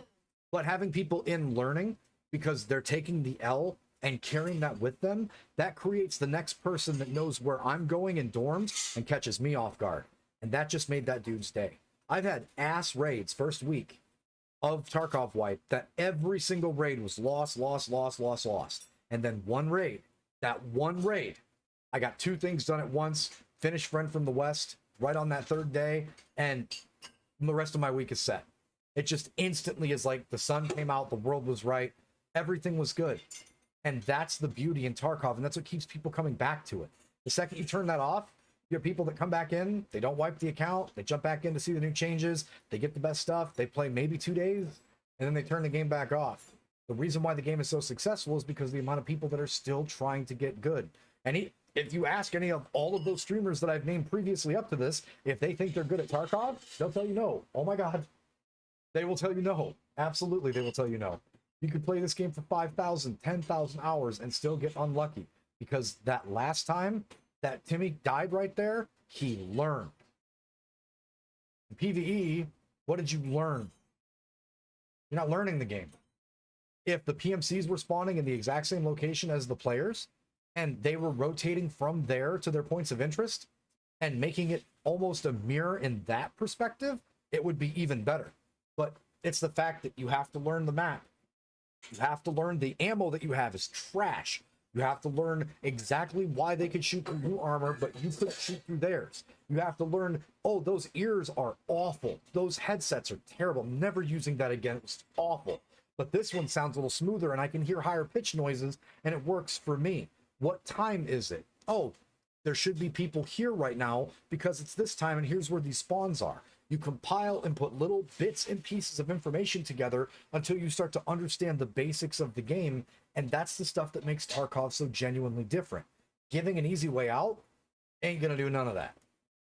Speaker 1: But having people in learning because they're taking the L and carrying that with them, that creates the next person that knows where I'm going in dorms and catches me off guard. And that just made that dude's day. I've had ass raids first week of Tarkov wipe that every single raid was lost. And then one raid, I got 2 things done at once, finished Friend from the West right on that 3rd day, and the rest of my week is set. It just instantly is like the sun came out, the world was right, everything was good. And that's the beauty in Tarkov, and that's what keeps people coming back to it. The second you turn that off, you have people that come back in, they don't wipe the account, they jump back in to see the new changes, they get the best stuff, they play maybe 2 days, and then they turn the game back off. The reason why the game is so successful is because of the amount of people that are still trying to get good. And if you ask any of all of those streamers that I've named previously up to this, if they think they're good at Tarkov, they'll tell you no. Oh my God. They will tell you no. Absolutely, they will tell you no. You could play this game for 5,000, 10,000 hours and still get unlucky. Because that last time that Timmy died right there, he learned. In PvE, what did you learn? You're not learning the game. If the PMCs were spawning in the exact same location as the players, and they were rotating from there to their points of interest, and making it almost a mirror in that perspective, it would be even better. But it's the fact that you have to learn the map. You have to learn the ammo that you have is trash. You have to learn exactly why they could shoot through your armor, but you couldn't shoot through theirs. You have to learn, oh, those ears are awful. Those headsets are terrible. Never using that again. It was awful. But this one sounds a little smoother, and I can hear higher pitch noises, and it works for me. What time is it? Oh, there should be people here right now because it's this time, and here's where these spawns are. You compile and put little bits and pieces of information together until you start to understand the basics of the game, and that's the stuff that makes Tarkov so genuinely different. Giving an easy way out ain't gonna do none of that.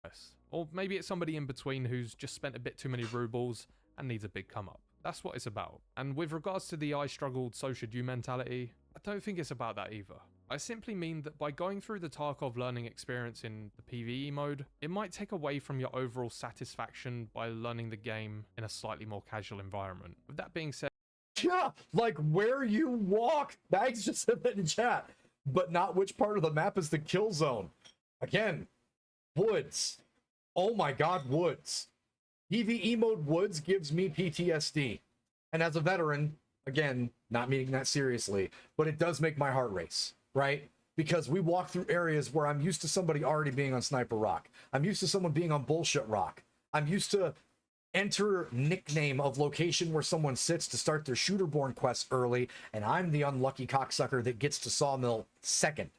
Speaker 2: Yes. Or maybe it's somebody in between who's just spent a bit too many rubles and needs a big come up. That's what it's about. And with regards to the I struggled, so should you mentality, I don't think it's about that either. I simply mean that by going through the Tarkov learning experience in the PvE mode, it might take away from your overall satisfaction by learning the game in a slightly more casual environment. With that being said,
Speaker 1: Yeah, like where you walk. Bags just said that in chat, but not which part of the map is the kill zone. Again, woods. Oh my god, woods. PvE mode woods gives me PTSD. And as a veteran, again, not meaning that seriously, but it does make my heart race, right? Because we walk through areas where I'm used to somebody already being on Sniper Rock. I'm used to someone being on Bullshit Rock. I'm used to enter nickname of location where someone sits to start their shooterborn quests early, and I'm the unlucky cocksucker that gets to Sawmill second.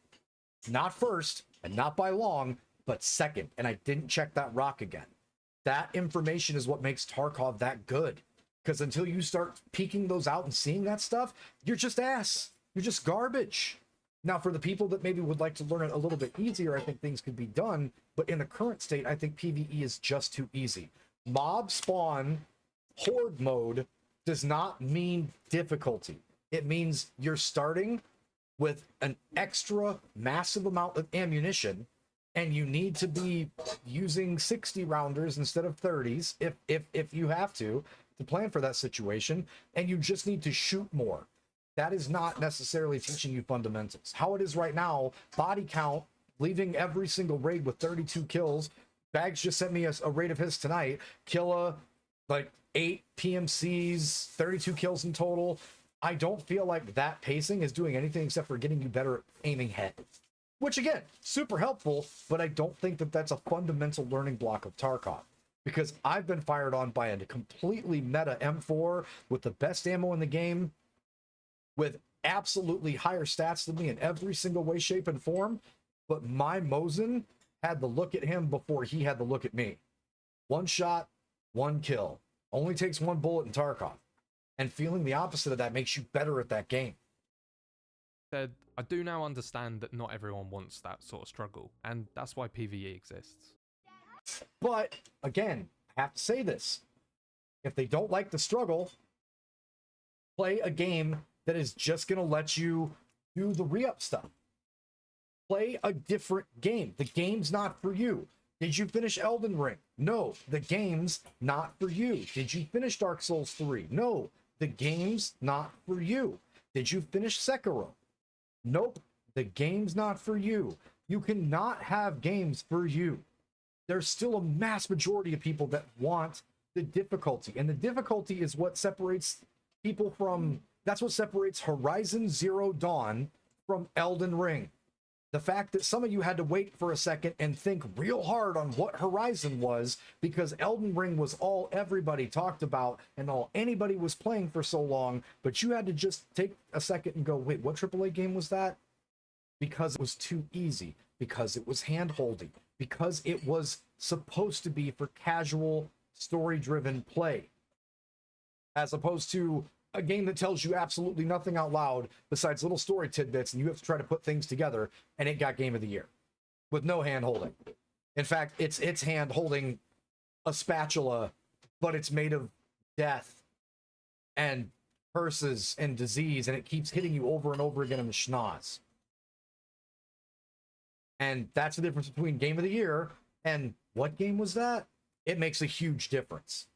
Speaker 1: Not first, and not by long, but second. And I didn't check that rock again. That information is what makes Tarkov that good. Because until you start peeking those out and seeing that stuff, you're just ass. You're just garbage. Now, for the people that maybe would like to learn it a little bit easier, I think things could be done. But in the current state, I think PvE is just too easy. Mob spawn horde mode does not mean difficulty. It means you're starting with an extra massive amount of ammunition, and you need to be using 60 rounders instead of 30s if you have to plan for that situation, and you just need to shoot more. That is not necessarily teaching you fundamentals. How it is right now, body count, leaving every single raid with 32 kills. Bags just sent me a raid of his tonight. Killa, like 8 PMCs, 32 kills in total. I don't feel like that pacing is doing anything except for getting you better at aiming head. Which again, super helpful, but I don't think that that's a fundamental learning block of Tarkov. Because I've been fired on by a completely meta M4 with the best ammo in the game, with absolutely higher stats than me in every single way, shape, and form. But my Mosin had the look at him before he had the look at me. One shot, one kill. Only takes one bullet in Tarkov. And feeling the opposite of that makes you better at that game.
Speaker 2: I do now understand that not everyone wants that sort of struggle, and that's why PvE exists.
Speaker 1: But again, I have to say this. If they don't like the struggle, play a game that is just going to let you do the re-up stuff. Play a different game. The game's not for you. Did you finish Elden Ring? No, the game's not for you. Did you finish Dark Souls 3? No, the game's not for you. Did you finish Sekiro? Nope, the game's not for you. You cannot have games for you. There's still a mass majority of people that want the difficulty. And the difficulty is what separates people from... That's what separates Horizon Zero Dawn from Elden Ring. The fact that some of you had to wait for a second and think real hard on what Horizon was, because Elden Ring was all everybody talked about and all anybody was playing for so long, but you had to just take a second and go, wait, what AAA game was that? Because it was too easy, because it was hand-holdy, because it was supposed to be for casual, story-driven play, as opposed to a game that tells you absolutely nothing out loud besides little story tidbits, and you have to try to put things together, and it got Game of the Year with no hand-holding. In fact, it's hand-holding a spatula, but it's made of death and curses and disease, and it keeps hitting you over and over again in the schnoz. And that's the difference between Game of the Year and what game was that? It makes a huge difference.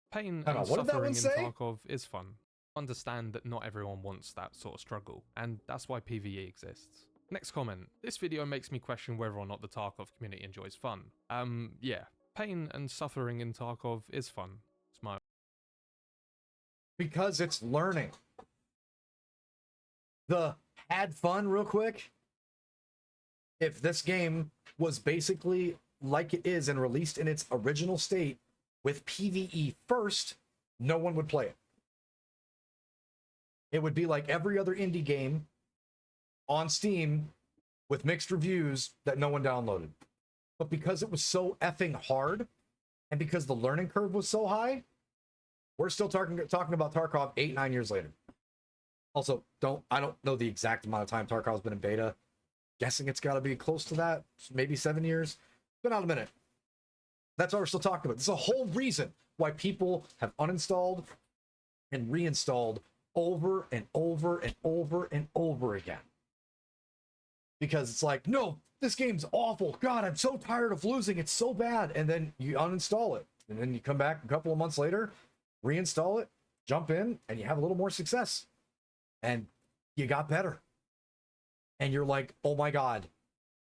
Speaker 2: Pain
Speaker 1: Hold on,
Speaker 2: and
Speaker 1: what did that
Speaker 2: suffering
Speaker 1: one
Speaker 2: in
Speaker 1: say?
Speaker 2: Tarkov is fun. Understand that not everyone wants that sort of struggle, and that's why PvE exists. Next comment. This video makes me question whether or not the Tarkov community enjoys fun. Yeah. Pain and suffering in Tarkov is fun. Smile.
Speaker 1: Because it's learning. The had fun real quick. If this game was basically like it is and released in its original state with PvE first, no one would play it. It would be like every other indie game on Steam with mixed reviews that no one downloaded. But because it was so effing hard, and because the learning curve was so high, we're still talking about Tarkov 8-9 years later. Also, I don't know the exact amount of time Tarkov's been in beta. Guessing it's got to be close to that, maybe 7 years. It's been out a minute. That's why we're still talking about it. There's a whole reason why people have uninstalled and reinstalled over and over and over and over again. Because it's like, no, this game's awful. God, I'm so tired of losing. It's so bad. And then you uninstall it. And then you come back a couple of months later, reinstall it, jump in, and you have a little more success. And you got better. And you're like, oh my God,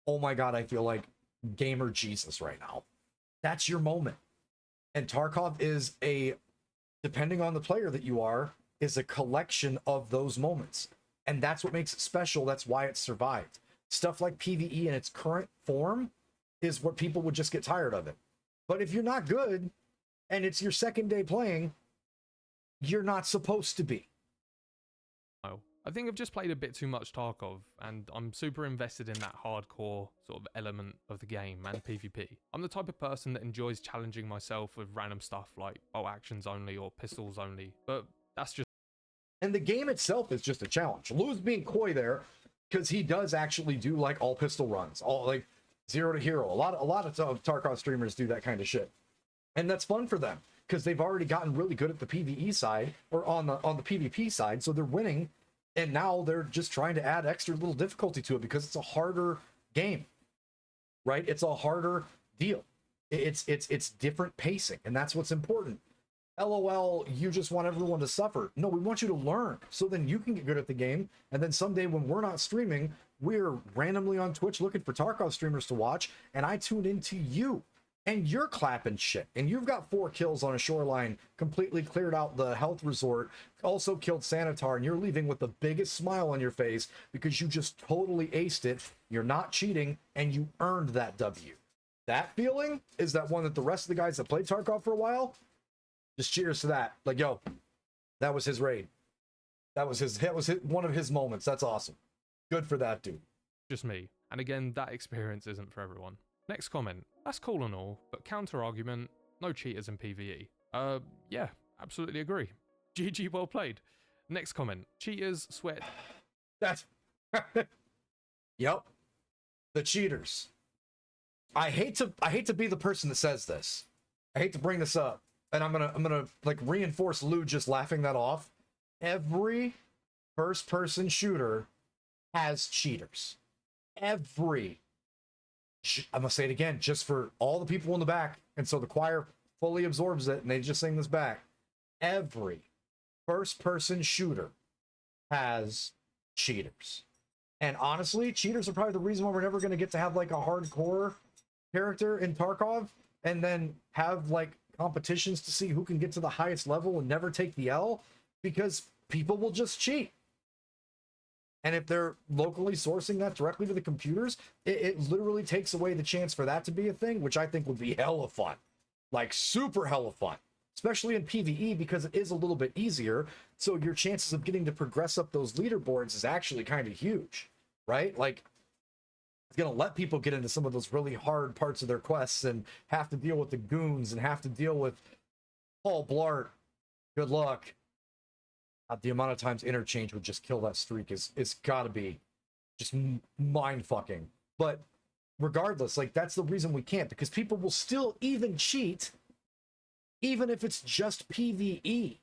Speaker 1: I feel like gamer Jesus right now. That's your moment. And Tarkov is depending on the player that you are, is a collection of those moments. And that's what makes it special. That's why it survived. Stuff like PvE in its current form is what people would just get tired of it. But if you're not good and it's your second day playing, you're not supposed to be.
Speaker 2: I think I've just played a bit too much Tarkov, and I'm super invested in that hardcore sort of element of the game and PvP. I'm the type of person that enjoys challenging myself with random stuff like bolt actions only or pistols only, but that's just...
Speaker 1: And the game itself is just a challenge. Lou's being coy there because he does actually do like all pistol runs, all like 0 to hero. A lot of Tarkov streamers do that kind of shit, and that's fun for them because they've already gotten really good at the PvE side or on the PvP side, so they're winning. And now they're just trying to add extra little difficulty to it because it's a harder game, right? It's a harder deal. It's different pacing, and that's what's important. LOL, you just want everyone to suffer. No, we want you to learn so then you can get good at the game. And then someday when we're not streaming, we're randomly on Twitch looking for Tarkov streamers to watch, and I tune into you. And you're clapping shit, and you've got 4 kills on a shoreline, completely cleared out the health resort, also killed Sanitar, and you're leaving with the biggest smile on your face because you just totally aced it. You're not cheating, and you earned that W. That feeling is that one that the rest of the guys that played Tarkov for a while, just cheers to that. Like, yo, that was his raid. That was one of his moments. That's awesome. Good for that dude.
Speaker 2: Just me. And again, that experience isn't for everyone. Next comment. That's cool and all, but counter argument, no cheaters in PvE. Yeah, absolutely agree. GG, well played. Next comment. Cheaters sweat.
Speaker 1: That's yep. The cheaters. I hate to be the person that says this. I hate to bring this up, and I'm gonna like reinforce Lou just laughing that off. Every first person shooter has cheaters. I'm gonna say it again, just for all the people in the back, and so the choir fully absorbs it, and they just sing this back. Every first-person shooter has cheaters, and honestly, cheaters are probably the reason why we're never gonna get to have like a hardcore character in Tarkov, and then have like competitions to see who can get to the highest level and never take the L, because people will just cheat. And if they're locally sourcing that directly to the computers, it literally takes away the chance for that to be a thing, which I think would be hella fun. Like, super hella fun. Especially in PvE, because it is a little bit easier. So your chances of getting to progress up those leaderboards is actually kind of huge, right? Like, it's going to let people get into some of those really hard parts of their quests and have to deal with the goons and have to deal with Paul Blart. Good luck. The amount of times interchange would just kill that streak is gotta be just mind fucking. But regardless, like, that's the reason we can't, because people will still even cheat even if it's just PvE,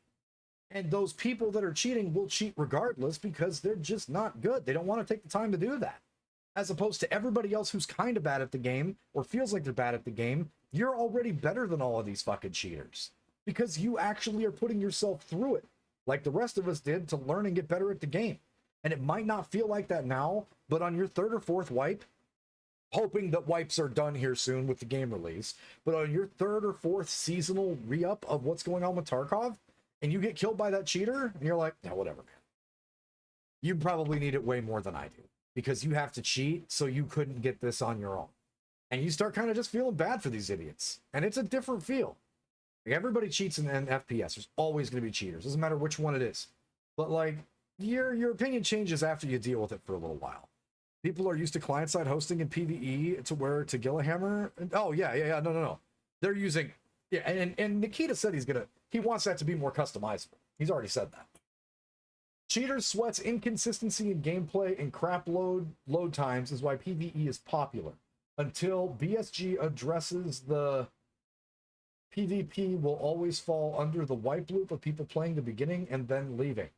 Speaker 1: and those people that are cheating will cheat regardless because they're just not good. They don't want to take the time to do that, as opposed to everybody else who's kind of bad at the game or feels like they're bad at the game. You're already better than all of these fucking cheaters because you actually are putting yourself through it like the rest of us did to learn and get better at the game. And it might not feel like that now, but on your 3rd or 4th wipe, hoping that wipes are done here soon with the game release, but on your 3rd or 4th seasonal re-up of what's going on with Tarkov, and you get killed by that cheater, and you're like, yeah, whatever, man. You probably need it way more than I do, because you have to cheat, so you couldn't get this on your own. And you start kind of just feeling bad for these idiots. And it's a different feel. Like, everybody cheats in FPS. There's always going to be cheaters. Doesn't matter which one it is. But, like, your opinion changes after you deal with it for a little while. People are used to client-side hosting in PvE to Gillihammer. Oh, yeah. No. They're using... Yeah, and Nikita said he wants that to be more customizable. He's already said that. Cheaters sweats inconsistency in gameplay and crap load times is why PvE is popular. Until BSG addresses the... PvP will always fall under the wipe loop of people playing the beginning and then leaving.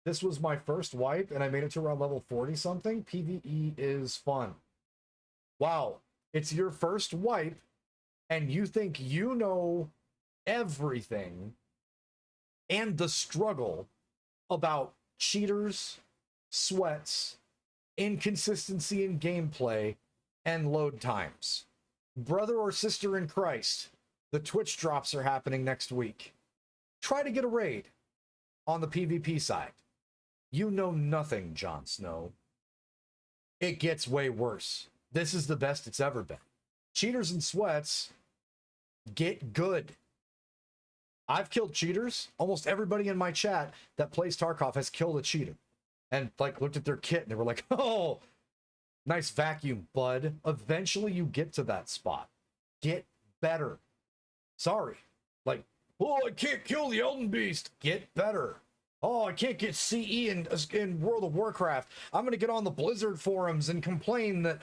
Speaker 1: This was my first wipe, and I made it to around level 40 something. PvE is fun. Wow, it's your first wipe, and you think you know everything and the struggle about cheaters, sweats, inconsistency in gameplay, and load times. Brother or sister in Christ, the Twitch drops are happening next week. Try to get a raid on the PvP side. You know nothing, Jon Snow. It gets way worse. This is the best it's ever been. Cheaters and sweats, get good. I've killed cheaters. Almost everybody in my chat that plays Tarkov has killed a cheater. And like looked at their kit and they were like, oh, nice vacuum, bud. Eventually you get to that spot. Get better. Sorry. Like, oh, I can't kill the Elden Beast. Get better. Oh, I can't get CE in World of Warcraft. I'm going to get on the Blizzard forums and complain that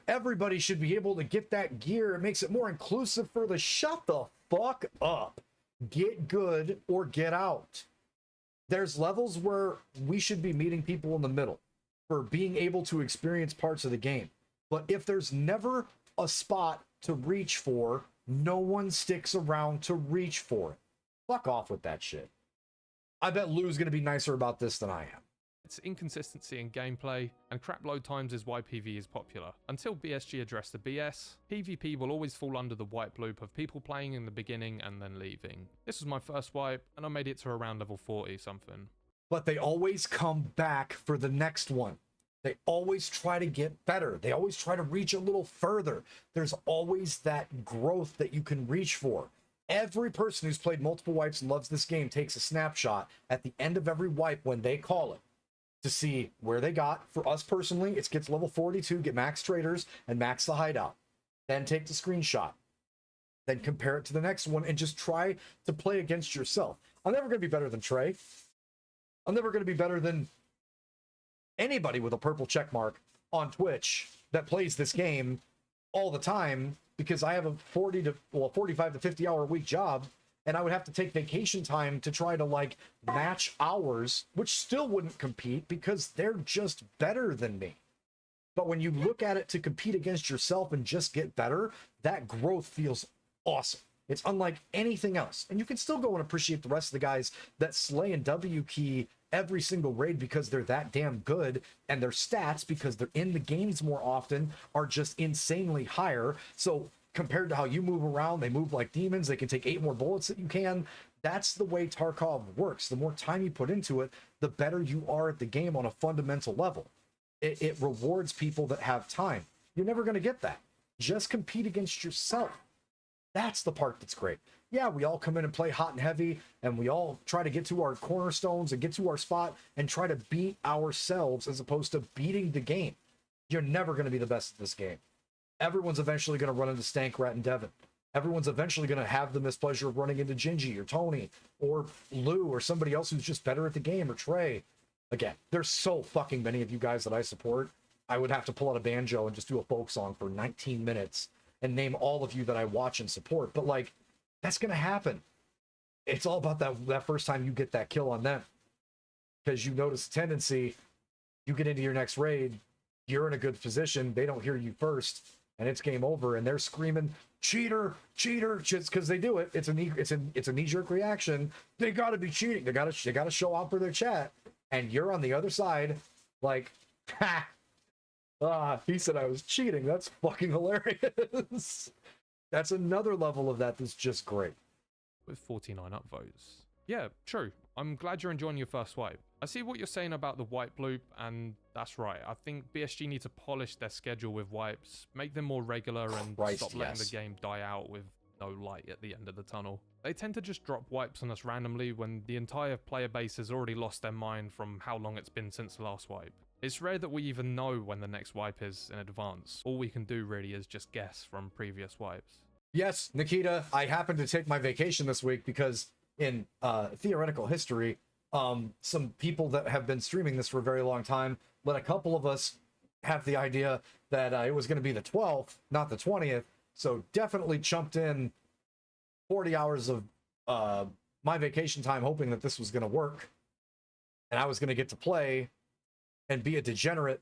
Speaker 1: everybody should be able to get that gear. It makes it more inclusive for the... Shut the fuck up. Get good or get out. There's levels where we should be meeting people in the middle for being able to experience parts of the game. But if there's never a spot to reach for, no one sticks around to reach for it. Fuck off with that shit. I bet Lou's going to be nicer about this than I am.
Speaker 2: It's inconsistency in gameplay, and crap load times is why PvE is popular. Until BSG address the BS, PvP will always fall under the wipe loop of people playing in the beginning and then leaving. This was my first wipe, and I made it to around level 40 something.
Speaker 1: But they always come back for the next one. They always try to get better. They always try to reach a little further. There's always that growth that you can reach for. Every person who's played multiple wipes and loves this game takes a snapshot at the end of every wipe when they call it to see where they got. For us personally, it's get to level 42, get max traders, and max the hideout. Then take the screenshot. Then compare it to the next one and just try to play against yourself. I'm never going to be better than Trey. I'm never going to be better than anybody with a purple check mark on Twitch that plays this game all the time, because I have a 45 to 50 hour a week job, and I would have to take vacation time to try to like match hours, which still wouldn't compete because they're just better than me. But when you look at it to compete against yourself and just get better, that growth feels awesome. It's unlike anything else. And you can still go and appreciate the rest of the guys that slay and W key every single raid because they're that damn good, and their stats, because they're in the games more often, are just insanely higher. So compared to how you move around, they move like demons. They can take 8 more bullets that you can. That's the way Tarkov works. The more time you put into it, the better you are at the game on a fundamental level. It rewards people that have time. You're never going to get that. Just compete against yourself. That's the part that's great. Yeah, we all come in and play hot and heavy, and we all try to get to our cornerstones and get to our spot and try to beat ourselves as opposed to beating the game. You're never going to be the best at this game. Everyone's eventually going to run into Stankrat and Devin. Everyone's eventually going to have the mispleasure of running into Gingy or Tony or Lou or somebody else who's just better at the game, or Trey. Again, there's so fucking many of you guys that I support. I would have to pull out a banjo and just do a folk song for 19 minutes and name all of you that I watch and support. But like, that's going to happen. It's all about that first time you get that kill on them. Because you notice a tendency, you get into your next raid, you're in a good position, they don't hear you first, and it's game over, and they're screaming, cheater, cheater, just because they do it. It's a knee-jerk reaction. They got to be cheating. They got to show out for their chat. And you're on the other side, like, ha! He said I was cheating. That's fucking hilarious. That's another level of that's just great.
Speaker 2: With 49 upvotes. Yeah, true. I'm glad you're enjoying your first wipe. I see what you're saying about the wipe loop, and that's right. I think BSG need to polish their schedule with wipes, make them more regular, and stop letting the game die out with no light at the end of the tunnel. They tend to just drop wipes on us randomly when the entire player base has already lost their mind from how long it's been since the last wipe. It's rare that we even know when the next wipe is in advance. All we can do really is just guess from previous wipes.
Speaker 1: Yes, Nikita, I happened to take my vacation this week because in theoretical history, some people that have been streaming this for a very long time let a couple of us have the idea that it was going to be the 12th, not the 20th. So definitely chumped in 40 hours of my vacation time hoping that this was going to work. and I was going to get to play and be a degenerate.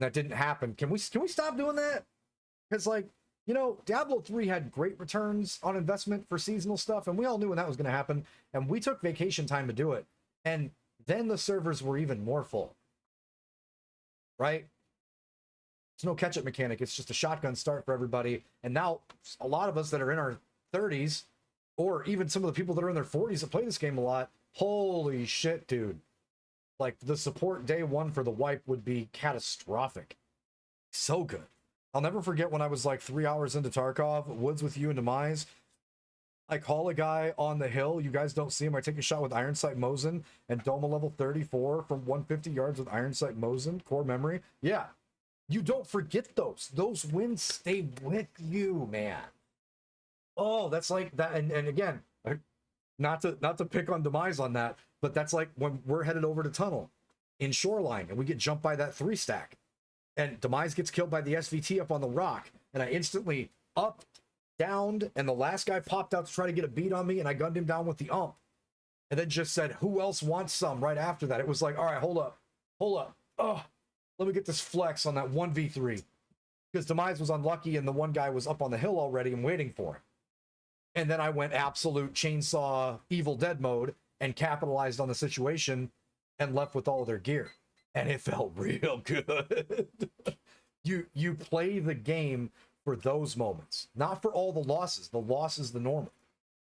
Speaker 1: That didn't happen. Can we stop doing that? Because, like, you know, Diablo 3 had great returns on investment for seasonal stuff, and we all knew when that was going to happen, and we took vacation time to do it. And then the servers were even more full. Right? It's no catch-up mechanic. It's just a shotgun start for everybody. And now, a lot of us that are in our 30s, or even some of the people that are in their 40s that play this game a lot, holy shit, dude. Like, the support day one for the wipe would be catastrophic. So good. I'll never forget when I was like 3 hours into Tarkov, woods with you and Demise. I call a guy on the hill. You guys don't see him. I take a shot with Iron Sight Mosin and Doma level 34 from 150 yards with Iron Sight Mosin. Core memory. Yeah. You don't forget those. Those wins stay with you, man. Oh, that's like that. And again, not to pick on Demise on that, but that's like when we're headed over to Tunnel in Shoreline and we get jumped by that 3-stack. And Demise gets killed by the SVT up on the rock, and I instantly upped, downed, and the last guy popped out to try to get a beat on me, and I gunned him down with the ump. And then just said, who else wants some right after that? It was like, all right, hold up. Oh, let me get this flex on that 1v3. Because Demise was unlucky, and the one guy was up on the hill already and waiting for him. And then I went absolute chainsaw Evil Dead mode and capitalized on the situation and left with all of their gear. And it felt real good. You play the game for those moments, not for all the losses. The loss is the normal.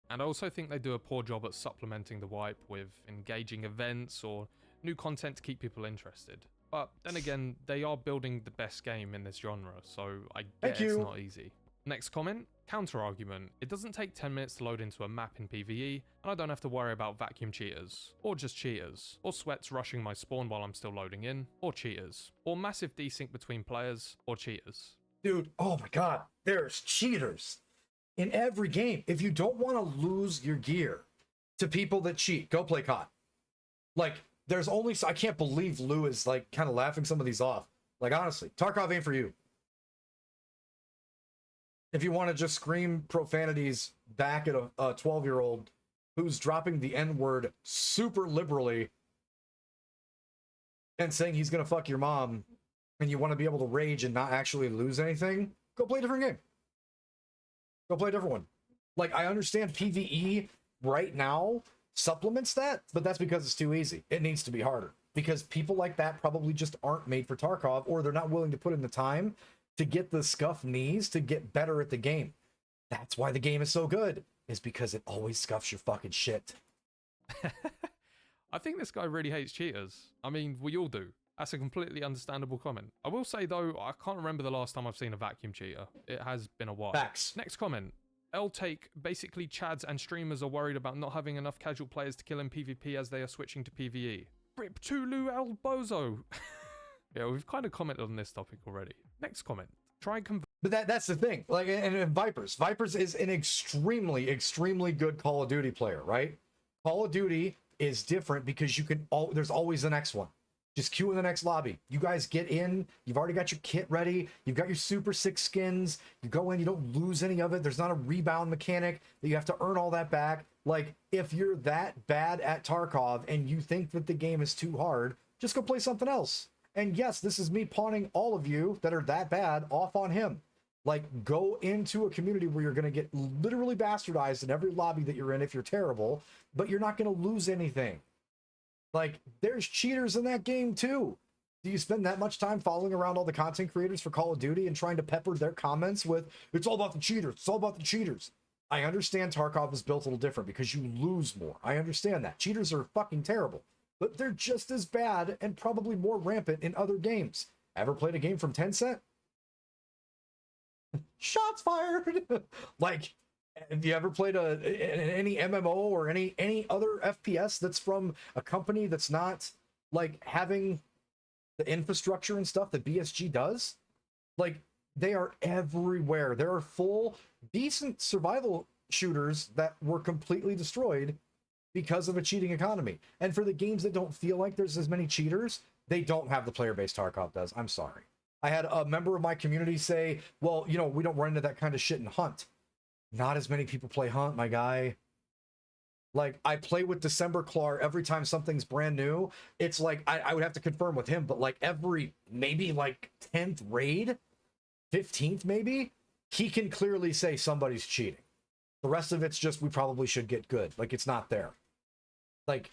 Speaker 2: And I also think they do a poor job at supplementing the wipe with engaging events or new content to keep people interested. But then again, they are building the best game in this genre, so I get it's not easy. Next comment, counter argument. It doesn't take 10 minutes to load into a map in PvE, and I don't have to worry about vacuum cheaters, or just cheaters, or sweats rushing my spawn while I'm still loading in, or cheaters, or massive desync between players, or cheaters.
Speaker 1: Dude, oh my god, there's cheaters in every game. If you don't want to lose your gear to people that cheat, go play COD. Like, there's only, I can't believe Lou is like kind of laughing some of these off. Like, honestly, Tarkov ain't for you. If you want to just scream profanities back at a 12-year-old who's dropping the N-word super liberally and saying he's going to fuck your mom, and you want to be able to rage and not actually lose anything, go play a different game. Go play a different one. Like, I understand PvE right now supplements that, but that's because it's too easy. It needs to be harder. Because people like that probably just aren't made for Tarkov, or they're not willing to put in the time to get the scuff knees to get better at the game. That's why the game is so good, is because it always scuffs your fucking shit.
Speaker 2: I think this guy really hates cheaters. I mean, we all do. That's a completely understandable comment. I will say though, I can't remember the last time I've seen a vacuum cheater. It has been a while.
Speaker 1: Facts.
Speaker 2: Next comment. L-Take, basically Chads and streamers are worried about not having enough casual players to kill in PvP as they are switching to PvE. Rip Tulu El Bozo. Yeah, we've kind of commented on this topic already. Next comment. Try and convert. But
Speaker 1: that's the thing. Like, and Vipers. Vipers is an extremely, extremely good Call of Duty player, right? Call of Duty is different because you can there's always the next one. Just queue in the next lobby. You guys get in. You've already got your kit ready. You've got your super sick skins. You go in. You don't lose any of it. There's not a rebound mechanic that you have to earn all that back. Like, if you're that bad at Tarkov and you think that the game is too hard, just go play something else. And yes, this is me pawning all of you that are that bad off on him. Like, go into a community where you're going to get literally bastardized in every lobby that you're in if you're terrible, but you're not going to lose anything. Like, there's cheaters in that game too. Do you spend that much time following around all the content creators for Call of Duty and trying to pepper their comments with, it's all about the cheaters, it's all about the cheaters? I understand Tarkov is built a little different because you lose more. I understand that. Cheaters are fucking terrible, but they're just as bad and probably more rampant in other games. Ever played a game from Tencent? Shots fired! Like, have you ever played any MMO or any other FPS that's from a company that's not like having the infrastructure and stuff that BSG does? Like, they are everywhere. There are full, decent survival shooters that were completely destroyed because of a cheating economy. And for the games that don't feel like there's as many cheaters, they don't have the player base Tarkov does. I'm sorry. I had a member of my community say, well, you know, we don't run into that kind of shit in Hunt. Not as many people play Hunt, my guy. Like, I play with December Clar every time something's brand new. It's like, I would have to confirm with him, but like every maybe like 10th raid, 15th maybe, he can clearly say somebody's cheating. The rest of it's just, we probably should get good. Like, it's not there. Like,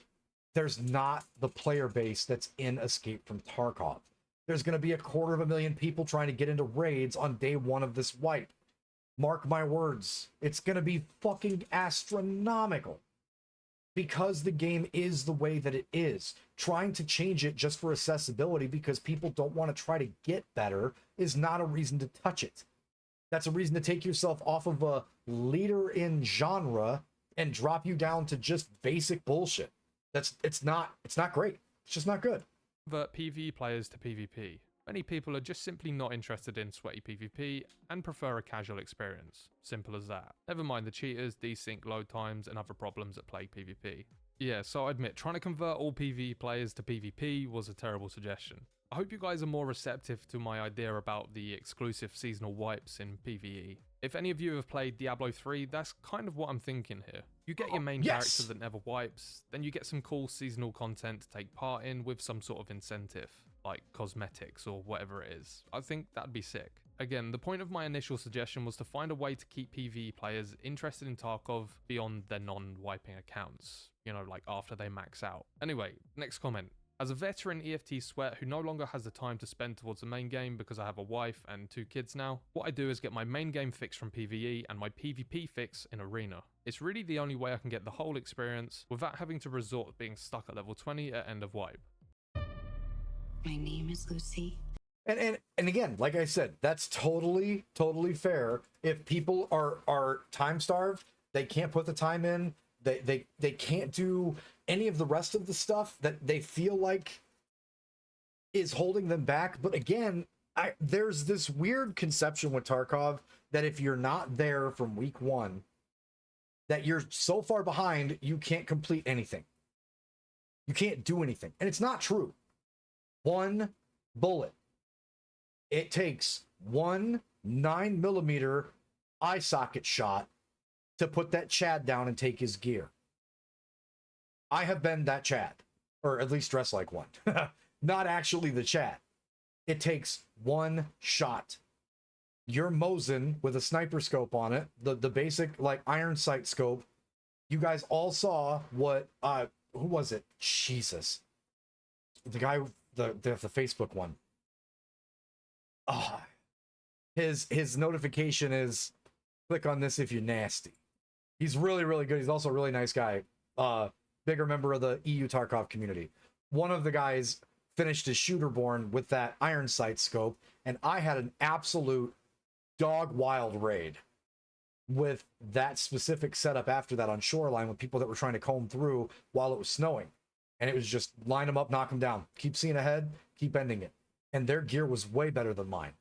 Speaker 1: there's not the player base that's in Escape from Tarkov. There's going to be 250,000 people trying to get into raids on day one of this wipe. Mark my words. It's going to be fucking astronomical. Because the game is the way that it is. Trying to change it just for accessibility because people don't want to try to get better is not a reason to touch it. That's a reason to take yourself off of a leader in genre and drop you down to just basic bullshit. It's not great. It's just not good.
Speaker 2: Convert PvE players to PvP. Many people are just simply not interested in sweaty PvP and prefer a casual experience. Simple as that. Never mind the cheaters, desync load times, and other problems that plague PvP. Yeah, so I admit, trying to convert all PvE players to PvP was a terrible suggestion. I hope you guys are more receptive to my idea about the exclusive seasonal wipes in PvE. If any of you have played Diablo 3, that's kind of what I'm thinking here. You get your main character that never wipes, then you get some cool seasonal content to take part in with some sort of incentive, like cosmetics or whatever it is. I think that'd be sick. Again, the point of my initial suggestion was to find a way to keep PvE players interested in Tarkov beyond their non-wiping accounts, you know, like after they max out. Anyway, next comment. As a veteran EFT sweat who no longer has the time to spend towards the main game because I have a wife and 2 kids now, what I do is get my main game fix from PvE and my PvP fix in Arena. It's really the only way I can get the whole experience without having to resort to being stuck at level 20 at end of wipe.
Speaker 4: My name is Lucy.
Speaker 1: And again, like I said, that's totally fair. If people are time starved, they can't put the time in, they can't do any of the rest of the stuff that they feel like is holding them back. But again, there's this weird conception with Tarkov that if you're not there from week 1, that you're so far behind, you can't complete anything. You can't do anything. And it's not true. One bullet. It takes one 9mm eye socket shot to put that Chad down and take his gear. I have been that Chad, or at least dressed like one. Not actually the Chad. It takes one shot. You're Mosin with a sniper scope on it, the basic like iron sight scope. You guys all saw what who was it? Jesus. The guy, the Facebook one. Oh, his notification is click on this if you're nasty. He's really good. He's also a really nice guy. Bigger member of the EU Tarkov community. One of the guys finished his Shooterborn with that iron sight scope, and I had an absolute dog wild raid with that specific setup after that on Shoreline with people that were trying to comb through while it was snowing. And it was just line them up, knock them down, keep seeing ahead, keep ending it. And their gear was way better than mine,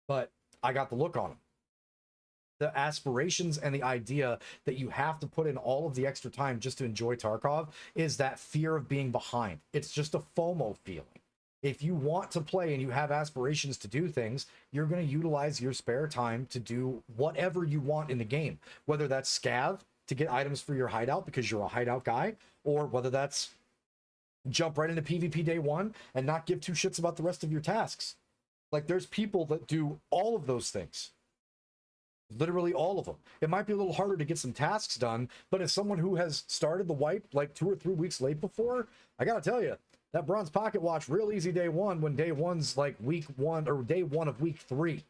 Speaker 1: but I got the look on them. The aspirations and the idea that you have to put in all of the extra time just to enjoy Tarkov is that fear of being behind. It's just a FOMO feeling. If you want to play and you have aspirations to do things, you're going to utilize your spare time to do whatever you want in the game, whether that's scav to get items for your hideout because you're a hideout guy, or whether that's jump right into PvP day 1 and not give 2 shits about the rest of your tasks. Like, there's people that do all of those things. Literally all of them. It might be a little harder to get some tasks done, but as someone who has started the wipe like 2 or 3 weeks late before, I gotta tell you, that bronze pocket watch real easy day 1 when day 1's like week 1 or day 1 of week 3,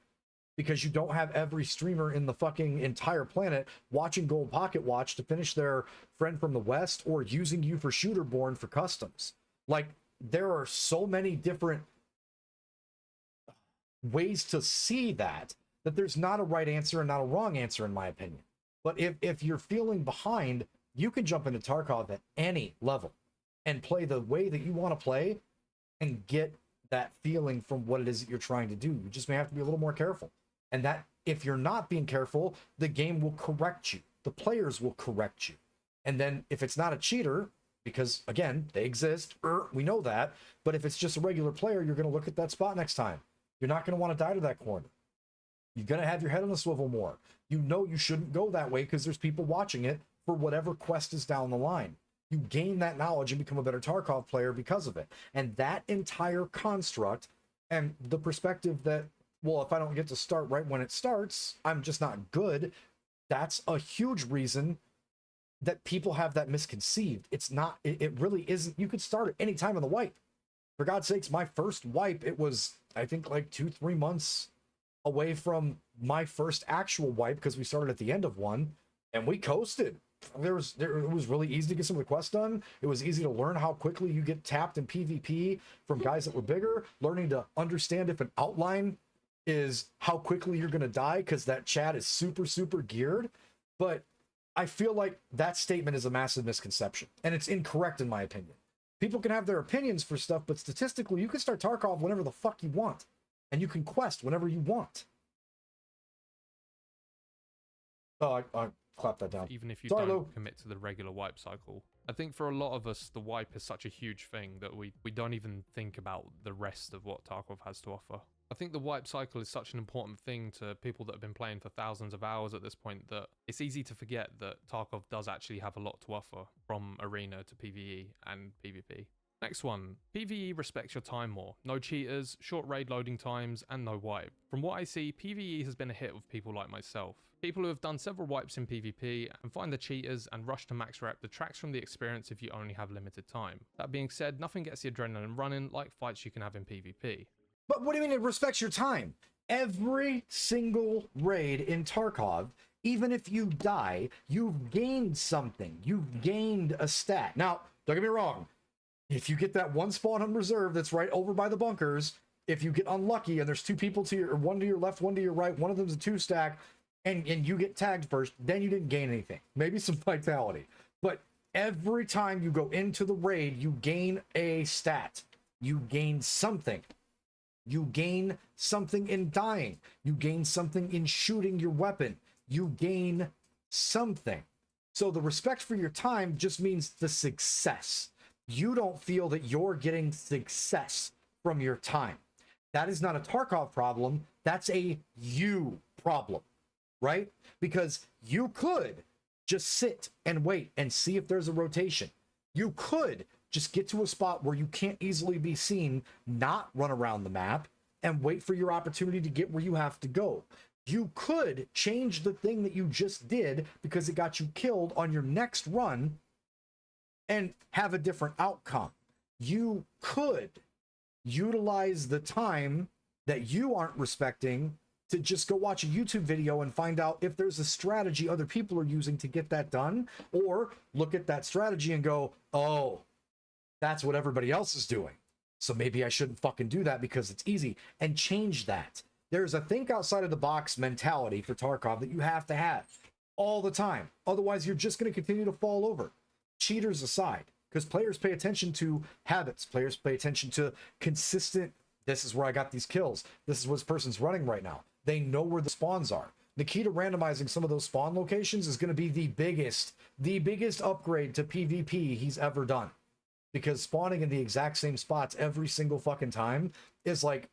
Speaker 1: because you don't have every streamer in the fucking entire planet watching gold pocket watch to finish their friend from the west or using you for Shooterborn for customs. Like, there are so many different ways to see that there's not a right answer and not a wrong answer, in my opinion. But if you're feeling behind, you can jump into Tarkov at any level and play the way that you want to play and get that feeling from what it is that you're trying to do. You just may have to be a little more careful. And that, if you're not being careful, the game will correct you. The players will correct you. And then if it's not a cheater, because again, they exist, we know that, but if it's just a regular player, you're going to look at that spot next time. You're not going to want to die to that corner. You're going to have your head on a swivel more. You know you shouldn't go that way because there's people watching it for whatever quest is down the line. You gain that knowledge and become a better Tarkov player because of it. And that entire construct and the perspective that, well, if I don't get to start right when it starts, I'm just not good. That's a huge reason that people have that misconceived. It's not, it really isn't. You could start at any time on the wipe. For God's sakes, my first wipe, it was, I think, like 2-3 months away from my first actual wipe because we started at the end of one and we coasted. It was really easy to get some of the quests done. It was easy to learn how quickly you get tapped in PvP from guys that were bigger, learning to understand if an outline is how quickly you're going to die because that chat is super geared. But I feel like that statement is a massive misconception and it's incorrect in my opinion. People can have their opinions for stuff, but statistically you can start Tarkov whenever the fuck you want and you can quest whenever you want. Oh, I clap that down.
Speaker 2: Even if you
Speaker 1: Sorry,
Speaker 2: don't
Speaker 1: Lou.
Speaker 2: commit to the regular wipe cycle. I think for a lot of us, the wipe is such a huge thing that we don't even think about the rest of what Tarkov has to offer. I think the wipe cycle is such an important thing to people that have been playing for thousands of hours at this point that it's easy to forget that Tarkov does actually have a lot to offer, from arena to PvE and PvP. Next one, PvE respects your time more. No cheaters, short raid loading times, and no wipe. From what I see, PvE has been a hit with people like myself. People who have done several wipes in PvP and find the cheaters and rush to max rep detracts from the experience if you only have limited time. That being said, nothing gets the adrenaline running like fights you can have in PvP.
Speaker 1: But what do you mean it respects your time? Every single raid in Tarkov, even if you die, you've gained something. You've gained a stat. Now, don't get me wrong. If you get that one spawn on reserve that's right over by the bunkers, if you get unlucky and there's two people to your, one to your left, one to your right, one of them's a 2-stack, and you get tagged first, then you didn't gain anything. Maybe some vitality. But every time you go into the raid, you gain a stat. You gain something. You gain something in dying. You gain something in shooting your weapon. You gain something. So the respect for your time just means the success. You don't feel that you're getting success from your time. That is not a Tarkov problem. That's a you problem, right? Because you could just sit and wait and see if there's a rotation. You could just get to a spot where you can't easily be seen, not run around the map, and wait for your opportunity to get where you have to go. You could change the thing that you just did because it got you killed on your next run and have a different outcome. You could utilize the time that you aren't respecting to just go watch a YouTube video and find out if there's a strategy other people are using to get that done, or look at that strategy and go, oh, that's what everybody else is doing. So maybe I shouldn't fucking do that because it's easy, and change that. There's a think outside of the box mentality for Tarkov that you have to have all the time. Otherwise, you're just going to continue to fall over. Cheaters aside, because players pay attention to habits. Players pay attention to consistent, this is where I got these kills. This is what this person's running right now. They know where the spawns are. The key to randomizing some of those spawn locations is going to be the biggest upgrade to PvP he's ever done. Because spawning in the exact same spots every single fucking time is like,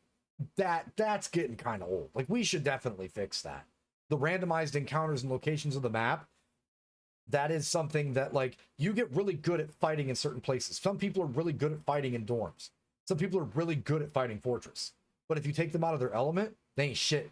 Speaker 1: that's getting kind of old. Like, we should definitely fix that. The randomized encounters and locations of the map, that is something that, like, you get really good at fighting in certain places. Some people are really good at fighting in dorms. Some people are really good at fighting fortress. But if you take them out of their element, they ain't shit.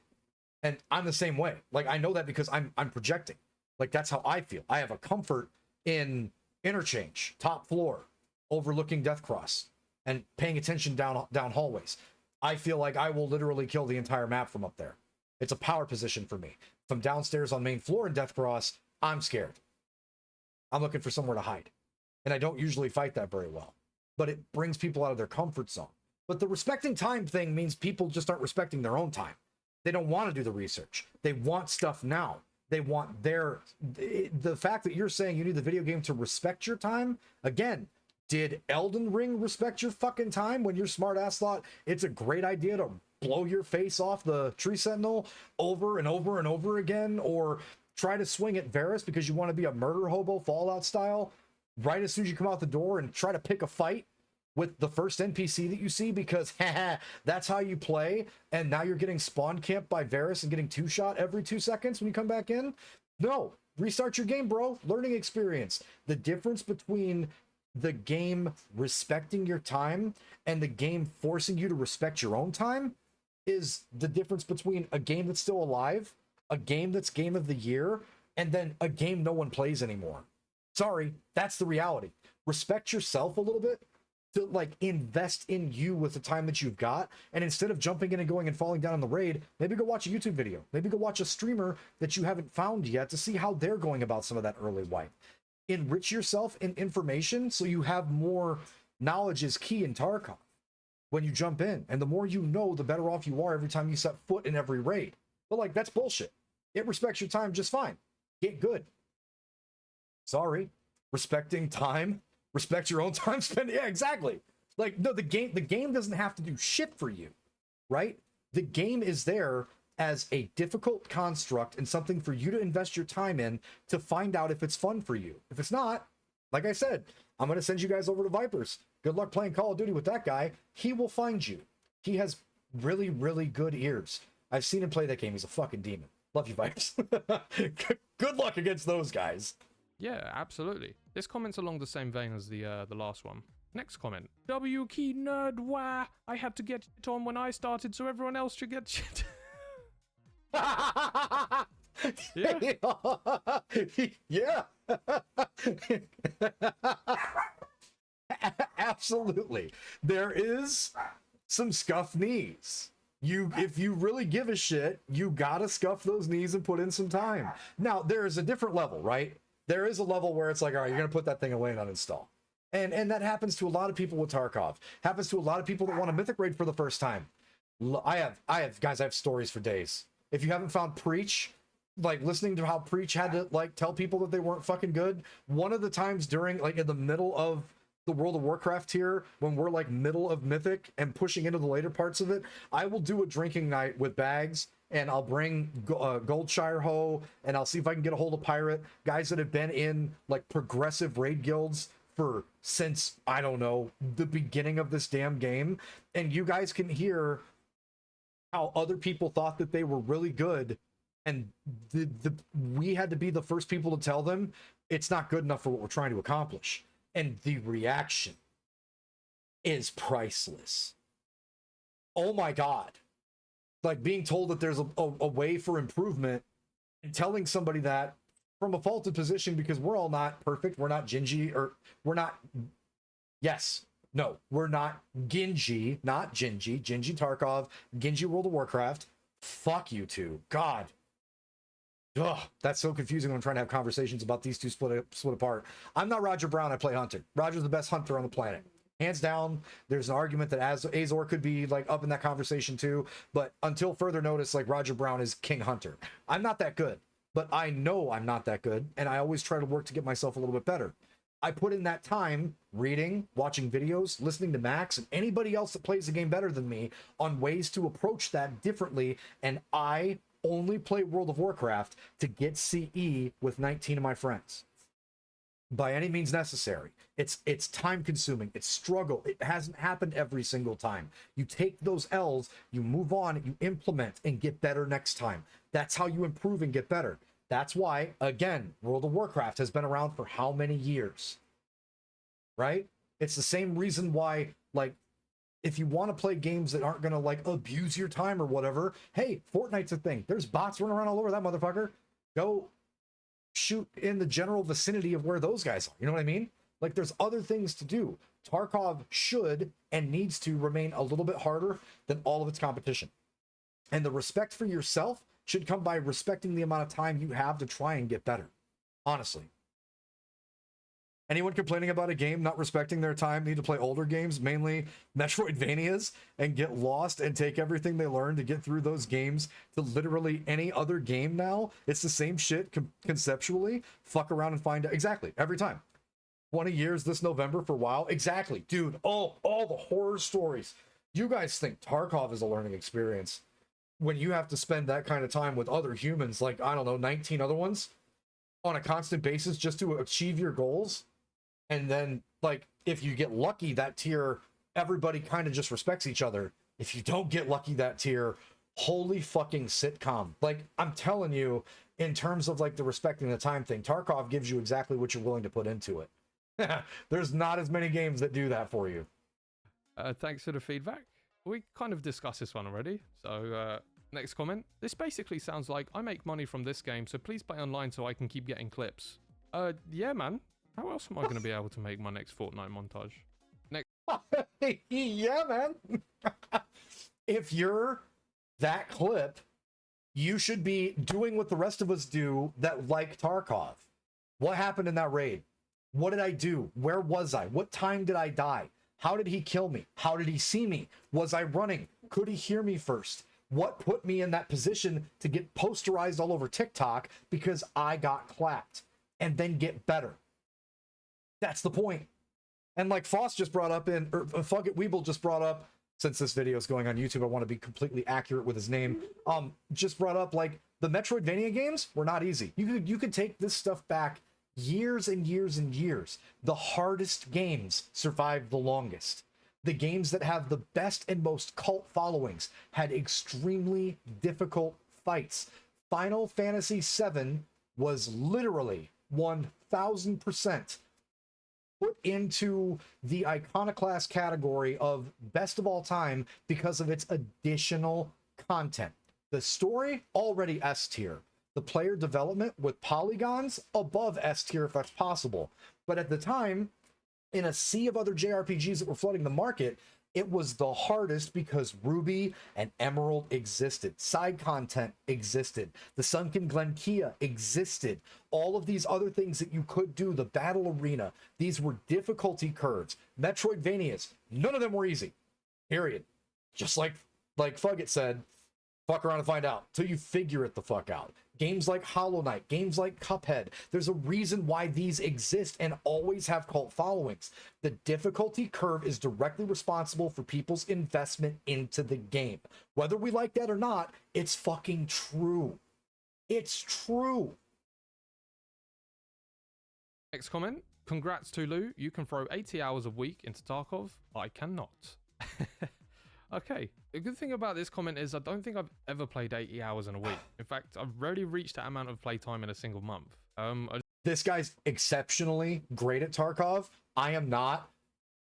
Speaker 1: And I'm the same way. Like, I know that because I'm projecting. Like, that's how I feel. I have a comfort in interchange, top floor, overlooking Death Cross, and paying attention down hallways. I feel like I will literally kill the entire map from up there. It's a power position for me. If I'm downstairs on main floor in Death Cross, I'm scared. I'm looking for somewhere to hide. And I don't usually fight that very well. But it brings people out of their comfort zone. But the respecting time thing means people just aren't respecting their own time. They don't want to do the research. They want stuff now. They want the fact that you're saying you need the video game to respect your time, again, did Elden Ring respect your fucking time when your smart ass thought it's a great idea to blow your face off the tree sentinel over and over and over again, or try to swing at Varus because you want to be a murder hobo Fallout style right as soon as you come out the door and try to pick a fight with the first NPC that you see because that's how you play, and now you're getting spawn camped by Varus and getting 2-shot every 2 seconds when you come back in? No, restart your game, bro. Learning experience. The difference between the game respecting your time and the game forcing you to respect your own time is the difference between a game that's still alive, a game that's game of the year, and then a game no one plays anymore. Sorry, that's the reality. Respect yourself a little bit, to like invest in you with the time that you've got, and instead of jumping in and going and falling down in the raid, maybe go watch a YouTube video, maybe go watch a streamer that you haven't found yet to see how they're going about some of that early wipe. Enrich yourself in information so you have more. Knowledge is key in Tarkov when you jump in, and the more you know, the better off you are every time you set foot in every raid. But like, that's bullshit. It respects your time just fine. Get good. Sorry, respecting time. Respect your own time spent. Yeah, exactly. Like, no, the game doesn't have to do shit for you, right? The game is there as a difficult construct and something for you to invest your time in to find out if it's fun for you. If it's not, like I said, I'm going to send you guys over to Vipers. Good luck playing Call of Duty with that guy. He will find you. He has really, really good ears. I've seen him play that game. He's a fucking demon. Love you, Vipers. Good luck against those guys.
Speaker 2: Yeah, absolutely. This comment's along the same vein as the last one. Next comment. W key nerd wah. I had to get it on when I started, so everyone else should get shit. Yeah.
Speaker 1: Yeah. Absolutely. There is some scuffed knees. If you really give a shit, you gotta scuff those knees and put in some time. Now, there is a different level, right? There is a level where it's like, all right, you're gonna put that thing away and uninstall. And that happens to a lot of people with Tarkov. Happens to a lot of people that want a mythic raid for the first time. I have stories for days. If you haven't found Preach, like listening to how Preach had to like tell people that they weren't fucking good. One of the times during like in the middle of the World of Warcraft tier, when we're like middle of Mythic and pushing into the later parts of it, I will do a drinking night with Bags, and I'll bring Goldshire Ho, and I'll see if I can get a hold of Pirate, guys that have been in like progressive raid guilds for since, I don't know, the beginning of this damn game. And you guys can how other people thought that they were really good, and we had to be the first people to tell them it's not good enough for what we're trying to accomplish. And the reaction is priceless. Oh my God. Like being told that there's a way for improvement, and telling somebody that from a faulted position, because we're all not perfect. We're not Gingy, or we're not, yes, no, we're not Gingy, not Gingy, Gingy Tarkov, Gingy World of Warcraft. Fuck you two. God. Ugh, that's so confusing when I'm trying to have conversations about these two split apart. I'm not Roger Brown. I play Hunter. Roger's the best hunter on the planet. Hands down. There's an argument that Azor could be like up in that conversation too. But until further notice, like Roger Brown is King Hunter. I'm not that good, but I know I'm not that good. And I always try to work to get myself a little bit better. I put in that time reading, watching videos, listening to Max and anybody else that plays the game better than me on ways to approach that differently. And I only play World of Warcraft to get CE with 19 of my friends. By any means necessary. It's time consuming. It's struggle. It hasn't happened every single time. You take those L's, you move on, you implement and get better next time. That's how you improve and get better. That's why, again, World of Warcraft has been around for how many years? Right? It's the same reason why, like, if you want to play games that aren't going to like abuse your time or whatever, hey, Fortnite's a thing. There's bots running around all over that motherfucker. Go shoot in the general vicinity of where those guys are. You know what I mean? Like, there's other things to do. Tarkov should and needs to remain a little bit harder than all of its competition. And the respect for yourself should come by respecting the amount of time you have to try and get better. Honestly. Anyone complaining about a game not respecting their time need to play older games, mainly Metroidvanias, and get lost and take everything they learn to get through those games to literally any other game now. It's the same shit conceptually. Fuck around and find out. Exactly. Every time. 20 years this November for WoW. Exactly. Dude, all the horror stories. You guys think Tarkov is a learning experience when you have to spend that kind of time with other humans, like, I don't know, 19 other ones on a constant basis just to achieve your goals. And then, like, if you get lucky, that tier, everybody kind of just respects each other. If you don't get lucky that tier, Holy fucking sitcom. Like, I'm telling you, in terms of like the respecting the time thing, Tarkov gives you exactly what you're willing to put into it. There's not as many games that do that for you.
Speaker 2: Thanks for the feedback. We kind of discussed this one already. So next comment. This basically sounds like I make money from this game, so please play online so I can keep getting clips. Yeah, man. How else am I going to be able to make my next Fortnite montage?
Speaker 1: Yeah, man. If you're that clip, you should be doing what the rest of us do that like Tarkov. What happened in that raid? What did I do? Where was I? What time did I die? How did he kill me? How did he see me? Was I running? Could he hear me first? What put me in that position to get posterized all over TikTok because I got clapped, and then get better? That's the point. And like Foss just brought up Fuck It Weeble just brought up, since this video is going on YouTube, I want to be completely accurate with his name. Just brought up, like, the Metroidvania games were not easy. You could take this stuff back years and years and years. The hardest games survived the longest. The games that have the best and most cult followings had extremely difficult fights. Final Fantasy VII was literally 1000% put into the iconoclast category of best of all time because of its additional content. The story, already S tier. The player development with polygons, above S tier if that's possible. But at the time, in a sea of other JRPGs that were flooding the market, it was the hardest because Ruby and Emerald existed. Side content existed. The Sunken Glenkia existed. All of these other things that you could do, the battle arena, these were difficulty curves. Metroidvanias, none of them were easy. Period. Just like Fugget said, fuck around and find out till you figure it the fuck out. Games like Hollow Knight, games like Cuphead, there's a reason why these exist and always have cult followings. The difficulty curve is directly responsible for people's investment into the game. Whether we like that or not, it's fucking true. It's true.
Speaker 2: Next comment. Congrats, Tulu. You can throw 80 hours a week into Tarkov. I cannot. Okay. The good thing about this comment is I don't think I've ever played 80 hours in a week. In fact, I've rarely reached that amount of playtime in a single month.
Speaker 1: This guy's exceptionally great at Tarkov. I am not.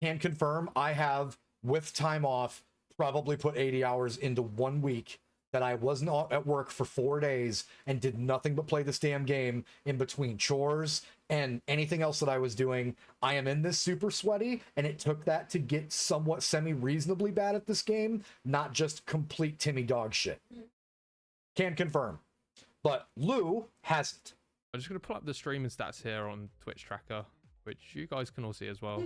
Speaker 1: Can confirm I have, with time off, probably put 80 hours into 1 week that I wasn't at work for 4 days and did nothing but play this damn game in between chores and anything else that I was doing. I am in this super sweaty, and it took that to get somewhat semi-reasonably bad at this game, not just complete Timmy dog shit. Can confirm. But Lou hasn't.
Speaker 2: I'm just going to pull up the streaming stats here on Twitch Tracker, which you guys can all see as well.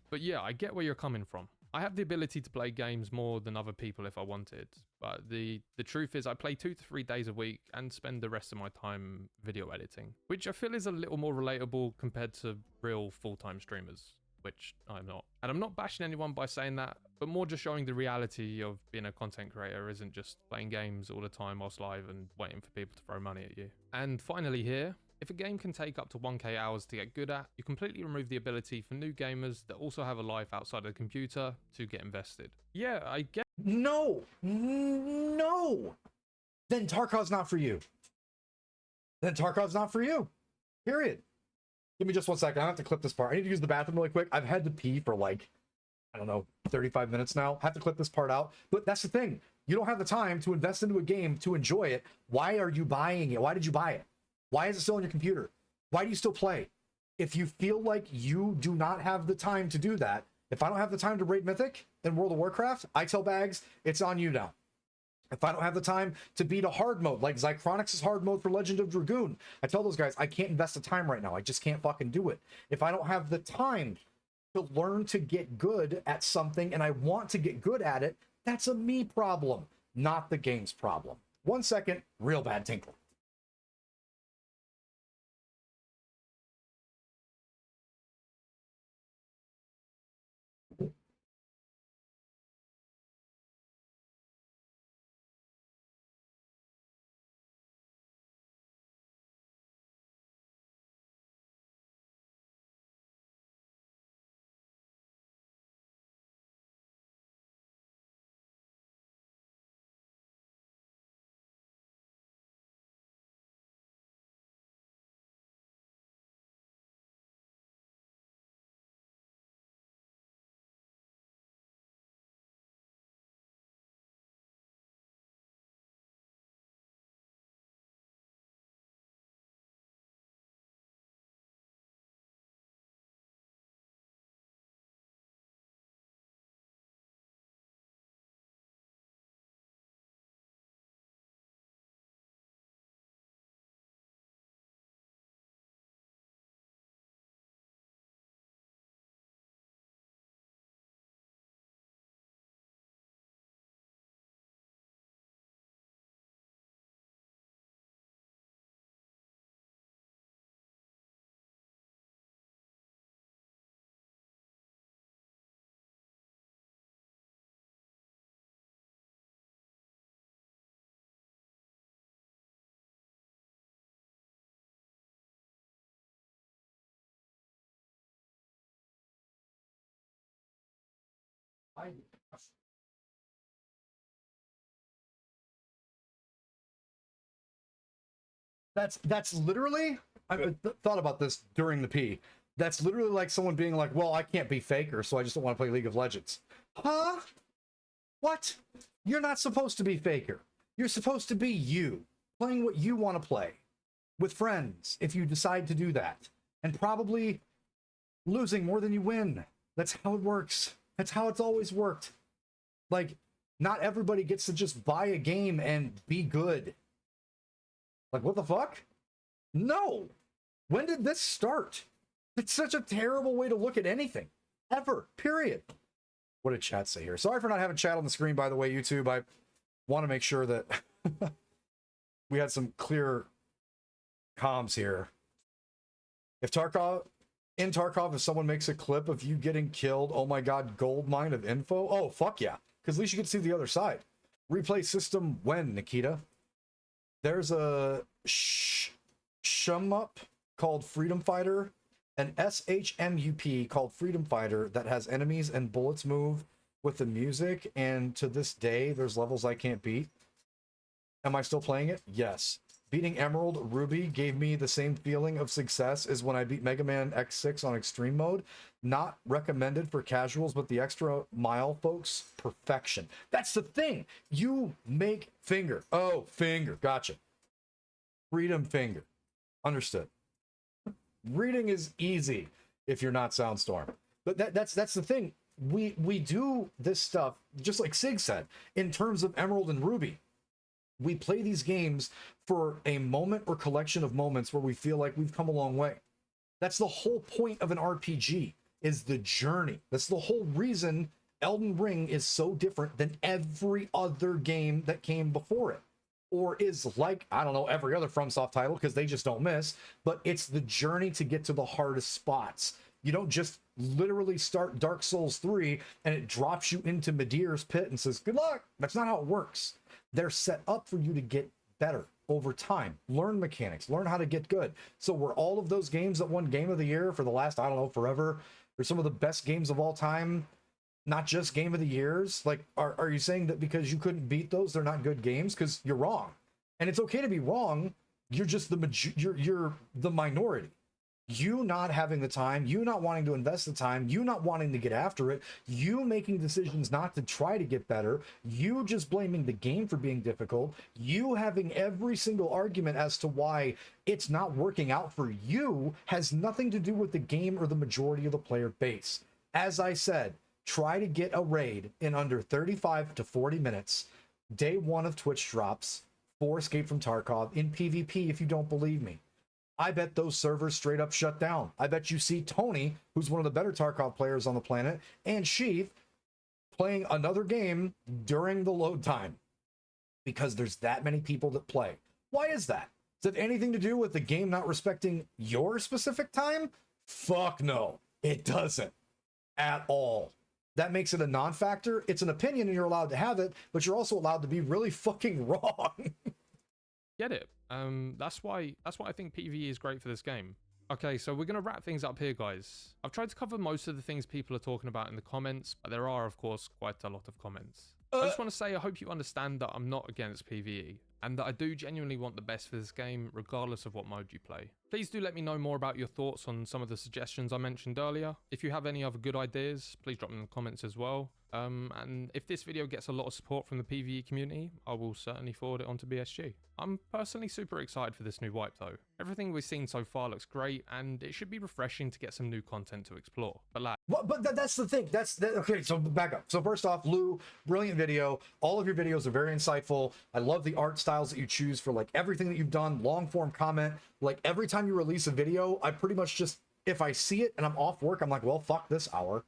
Speaker 2: But yeah, I get where you're coming from. I have the ability to play games more than other people if I wanted, but the truth is I play 2 to 3 days a week and spend the rest of my time video editing, which I feel is a little more relatable compared to real full-time streamers, which I'm not. And I'm not bashing anyone by saying that, but more just showing the reality of being a content creator isn't just playing games all the time whilst live and waiting for people to throw money at you. And finally here, if a game can take up to 1k hours to get good at, you completely remove the ability for new gamers that also have a life outside of the computer to get invested. Yeah, I get.
Speaker 1: No. Then Tarkov's not for you. Period. Give me just 1 second. I have to clip this part. I need to use the bathroom really quick. I've had to pee for like, I don't know, 35 minutes now. I have to clip this part out. But that's the thing. You don't have the time to invest into a game to enjoy it. Why are you buying it? Why did you buy it? Why is it still on your computer? Why do you still play? If you feel like you do not have the time to do that, if I don't have the time to raid Mythic in World of Warcraft, I tell Bags, it's on you now. If I don't have the time to beat a hard mode, like Zychronix's hard mode for Legend of Dragoon, I tell those guys, I can't invest the time right now. I just can't fucking do it. If I don't have the time to learn to get good at something and I want to get good at it, that's a me problem, not the game's problem. 1 second, real bad tinkle. That's literally, thought about this during the P. That's literally like someone being like, well, I can't be faker, so I just don't want to play League of Legends. Huh? What? You're not supposed to be faker. You're supposed to be you, playing what you want to play with friends if you decide to do that, and probably losing more than you win. That's how it works. That's how it's always worked. Like, not everybody gets to just buy a game and be good. Like, what the fuck? No! When did this start? It's such a terrible way to look at anything. Ever. Period. What did chat say here? Sorry for not having chat on the screen, by the way, YouTube. I want to make sure that we had some clear comms here. If Tarkov, if someone makes a clip of you getting killed, oh my god, gold mine of info. Oh, fuck yeah. Because at least you get to see the other side. Replay system when, Nikita? There's a shmup called Freedom Fighter, an SHMUP called Freedom Fighter that has enemies and bullets move with the music, and to this day, there's levels I can't beat. Am I still playing it? Yes. Beating Emerald Ruby gave me the same feeling of success as when I beat Mega Man X6 on Extreme Mode. Not recommended for casuals, but the extra mile folks, perfection. That's the thing. You make finger. Oh, finger. Gotcha. Freedom finger. Understood. Reading is easy if you're not Soundstorm. But that's the thing. We do this stuff, just like Sig said, in terms of Emerald and Ruby. We play these games for a moment or collection of moments where we feel like we've come a long way. That's the whole point of an RPG, is the journey. That's the whole reason Elden Ring is so different than every other game that came before it. Or is like, I don't know, every other FromSoft title, because they just don't miss. But it's the journey to get to the hardest spots. You don't just literally start Dark Souls 3 and it drops you into Medeir's pit and says, good luck. That's not how it works. They're set up for you to get better over time, learn mechanics, learn how to get good. So were all of those games that won Game of the Year for the last, I don't know, forever, or some of the best games of all time, not just Game of the Years? Like, are you saying that because you couldn't beat those, they're not good games? Because you're wrong. And it's okay to be wrong. You're just you're the minority. You not having the time, you not wanting to invest the time, you not wanting to get after it, you making decisions not to try to get better, you just blaming the game for being difficult, you having every single argument as to why it's not working out for you has nothing to do with the game or the majority of the player base. As I said, try to get a raid in under 35 to 40 minutes, day one of Twitch drops, for Escape from Tarkov in PvP if you don't believe me. I bet those servers straight up shut down. I bet you see Tony, who's one of the better Tarkov players on the planet, and Sheath playing another game during the load time because there's that many people that play. Why is that? Does it have anything to do with the game not respecting your specific time? Fuck no, it doesn't at all. That makes it a non-factor. It's an opinion and you're allowed to have it, but you're also allowed to be really fucking wrong.
Speaker 2: Get it? That's why I think PvE is great for this game. Okay, so we're going to wrap things up here, guys. I've tried to cover most of the things people are talking about in the comments, but there are, of course, quite a lot of comments. I just want to say I hope you understand that I'm not against PvE, and that I do genuinely want the best for this game, regardless of what mode you play. Please do let me know more about your thoughts on some of the suggestions I mentioned earlier. If you have any other good ideas, please drop them in the comments as well. And if this video gets a lot of support from the PvE community, I will certainly forward it onto BSG. I'm personally super excited for this new wipe though. Everything we've seen so far looks great, and it should be refreshing to get some new content to explore. But like,
Speaker 1: that's the thing. Okay, so back up. So first off, Lou, brilliant video. All of your videos are very insightful. I love the art styles that you choose for like everything that you've done, long form comment. Like every time you release a video, I pretty much just, if I see it and I'm off work, I'm like, well, fuck this hour.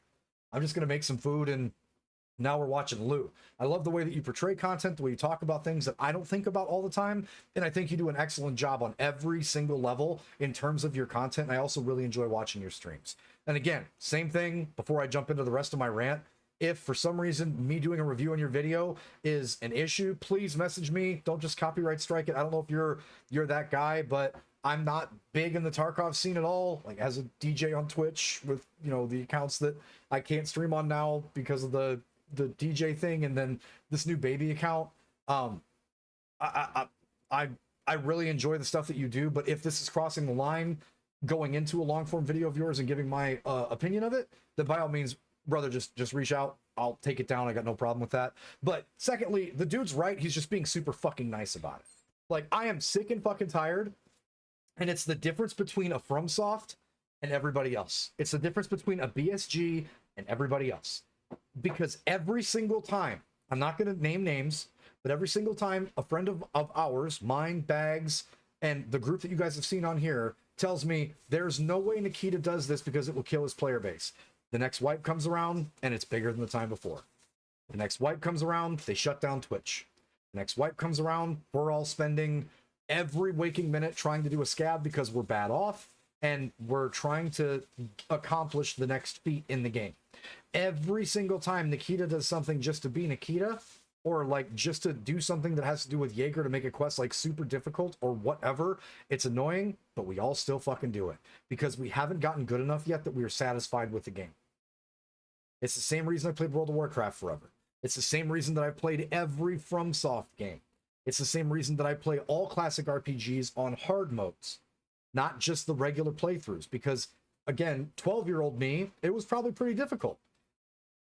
Speaker 1: I'm just going to make some food and now we're watching Lou. I love the way that you portray content, the way you talk about things that I don't think about all the time. And I think you do an excellent job on every single level in terms of your content. And I also really enjoy watching your streams. And again, same thing before I jump into the rest of my rant. If for some reason me doing a review on your video is an issue, please message me. Don't just copyright strike it. I don't know if you're that guy, but I'm not big in the Tarkov scene at all. Like as a DJ on Twitch with, you know, the accounts that I can't stream on now because of the the DJ thing and then this new baby account. I really enjoy the stuff that you do, but if this is crossing the line going into a long form video of yours and giving my opinion of it, then by all means, brother, just reach out. I'll take it down. I got no problem with that. But secondly, the dude's right. He's just being super fucking nice about it. Like, I am sick and fucking tired. And it's the difference between a FromSoft and everybody else. It's the difference between a BSG and everybody else. Because every single time, I'm not going to name names, but every single time a friend of ours, mine, Bags, and the group that you guys have seen on here tells me there's no way Nikita does this because it will kill his player base. The next wipe comes around and it's bigger than the time before. The next wipe comes around, they shut down Twitch. The next wipe comes around, we're all spending every waking minute trying to do a scab because we're bad off and we're trying to accomplish the next feat in the game. Every single time Nikita does something just to be Nikita, or like just to do something that has to do with Jaeger to make a quest like super difficult or whatever, it's annoying, but we all still fucking do it because we haven't gotten good enough yet that we are satisfied with the game. It's the same reason I played World of Warcraft forever. It's the same reason that I've played every FromSoft game. It's the same reason that I play all classic RPGs on hard modes, not just the regular playthroughs, because again, 12-year-old me, it was probably pretty difficult.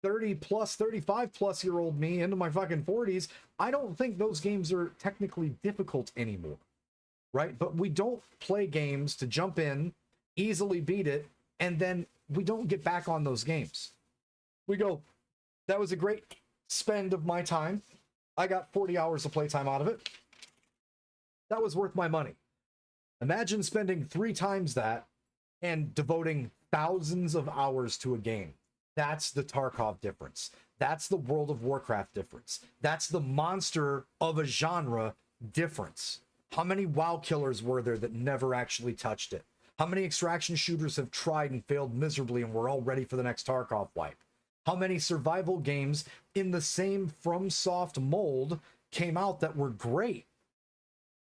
Speaker 1: 30 plus, 35 plus year old me into my fucking 40s, I don't think those games are technically difficult anymore, right? But we don't play games to jump in, easily beat it, and then we don't get back on those games. We go, that was a great spend of my time. I got 40 hours of playtime out of it. That was worth my money. Imagine spending 3 times that and devoting thousands of hours to a game. That's the Tarkov difference. That's the World of Warcraft difference. That's the monster of a genre difference. How many WoW killers were there that never actually touched it? How many extraction shooters have tried and failed miserably and we're all ready for the next Tarkov wipe? How many survival games in the same FromSoft mold came out that were great?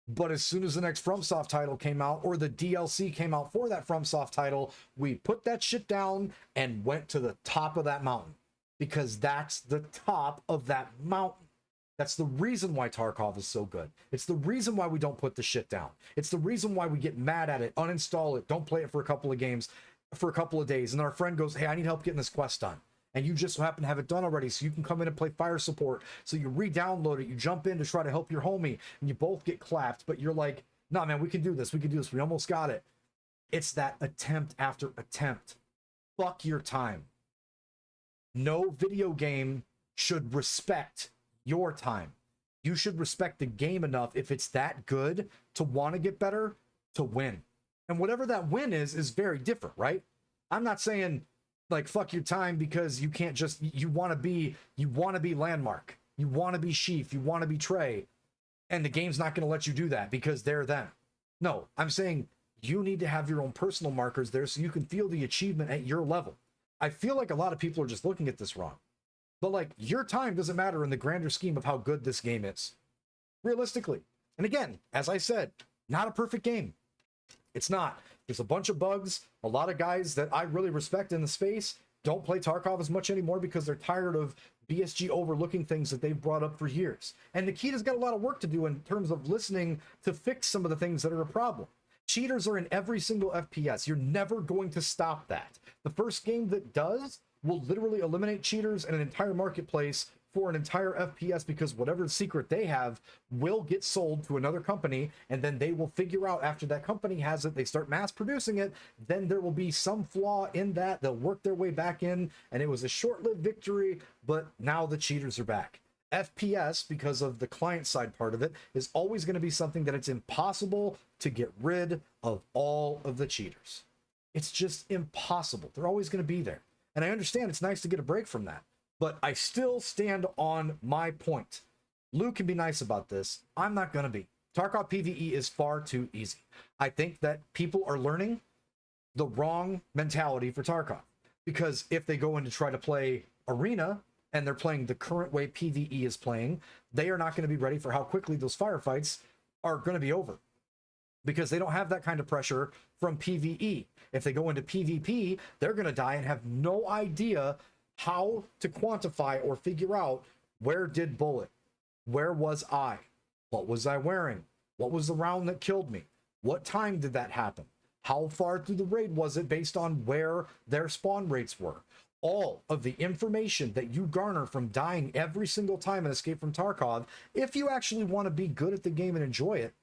Speaker 1: But as soon as the next FromSoft title came out, or the DLC came out for that FromSoft title, we put that shit down and went to the top of that mountain. Because that's the top of that mountain. That's the reason why Tarkov is so good. It's the reason why we don't put the shit down. It's the reason why we get mad at it, uninstall it, don't play it for a couple of games, for a couple of days, and our friend goes, hey, I need help getting this quest done. And you just happen to have it done already, so you can come in and play fire support. So you re-download it, you jump in to try to help your homie, and you both get clapped, but you're like, nah, man, we can do this, we almost got it. It's that attempt after attempt. Fuck your time. No video game should respect your time. You should respect the game enough, if it's that good, to want to get better, to win. And whatever that win is very different, right? I'm not saying like fuck your time because you can't just, you want to be Landmark, you want to be Sheaf, you want to be Trey, and the game's not going to let you do that because they're them. No, I'm saying you need to have your own personal markers there so you can feel the achievement at your level. I feel like a lot of people are just looking at this wrong, but like, your time doesn't matter in the grander scheme of how good this game is, realistically. And again, as I said, not a perfect game. It's not. There's a bunch of bugs. A lot of guys that I really respect in the space don't play Tarkov as much anymore because they're tired of BSG overlooking things that they've brought up for years. And Nikita's got a lot of work to do in terms of listening to fix some of the things that are a problem. Cheaters are in every single FPS. You're never going to stop that. The first game that does will literally eliminate cheaters in an entire marketplace for an entire FPS, because whatever secret they have will get sold to another company, and then they will figure out after that company has it, they start mass producing it, then there will be some flaw in that, they'll work their way back in, and it was a short-lived victory, but now the cheaters are back. FPS, because of the client side part of it, is always going to be something that it's impossible to get rid of all of the cheaters. It's just impossible. They're always going to be there. And I understand it's nice to get a break from that, but I still stand on my point. Lou can be nice about this. I'm not going to be. Tarkov PVE is far too easy. I think that people are learning the wrong mentality for Tarkov, because if they go in to try to play Arena and they're playing the current way PVE is playing, they are not going to be ready for how quickly those firefights are going to be over, because they don't have that kind of pressure from PVE. If they go into PvP, they're going to die and have no idea how to quantify or figure out where did bullet, where was I, what was I wearing, what was the round that killed me, what time did that happen, how far through the raid was it based on where their spawn rates were. All of the information that you garner from dying every single time in Escape from Tarkov, if you actually want to be good at the game and enjoy it,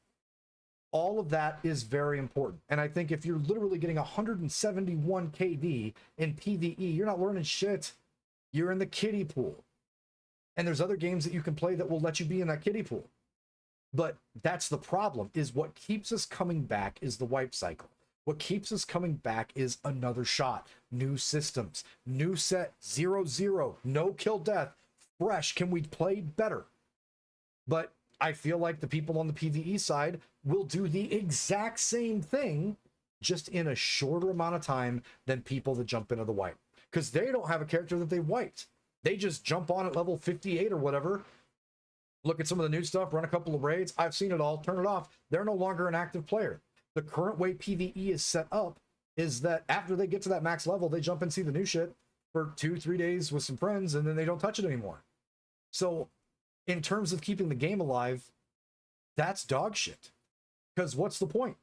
Speaker 1: all of that is very important. And I think if you're literally getting 171 KD in PvE, you're not learning shit. You're in the kiddie pool. And there's other games that you can play that will let you be in that kiddie pool. But that's the problem, is what keeps us coming back is the wipe cycle. What keeps us coming back is another shot, new systems, new set, 0-0, no kill death, fresh. Can we play better? But I feel like the people on the PvE side will do the exact same thing, just in a shorter amount of time than people that jump into the wipe. Because they don't have a character that they wiped. They just jump on at level 58 or whatever, look at some of the new stuff, run a couple of raids. I've seen it all, turn it off. They're no longer an active player. The current way PvE is set up is that after they get to that max level, they jump and see the new shit for 2-3 days with some friends, and then they don't touch it anymore. So in terms of keeping the game alive, that's dog shit. Because what's the point?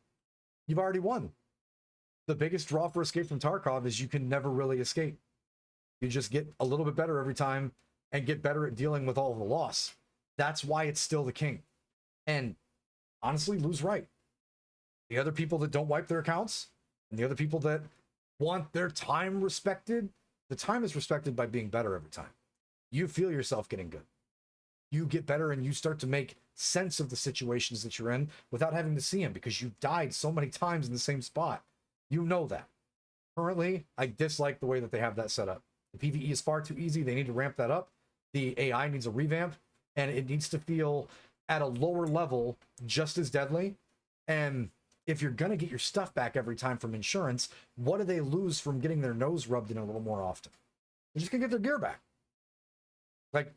Speaker 1: You've already won. The biggest draw for Escape from Tarkov is you can never really escape. You just get a little bit better every time and get better at dealing with all of the loss. That's why it's still the king. And honestly, Lou's right. The other people that don't wipe their accounts, and the other people that want their time respected, the time is respected by being better every time. You feel yourself getting good. You get better and you start to make sense of the situations that you're in without having to see them, because you've died so many times in the same spot. You know that. Currently, I dislike the way that they have that set up. The PvE is far too easy. They need to ramp that up. The AI needs a revamp, and it needs to feel at a lower level just as deadly. And if you're going to get your stuff back every time from insurance, what do they lose from getting their nose rubbed in a little more often? They're just going to get their gear back. Like,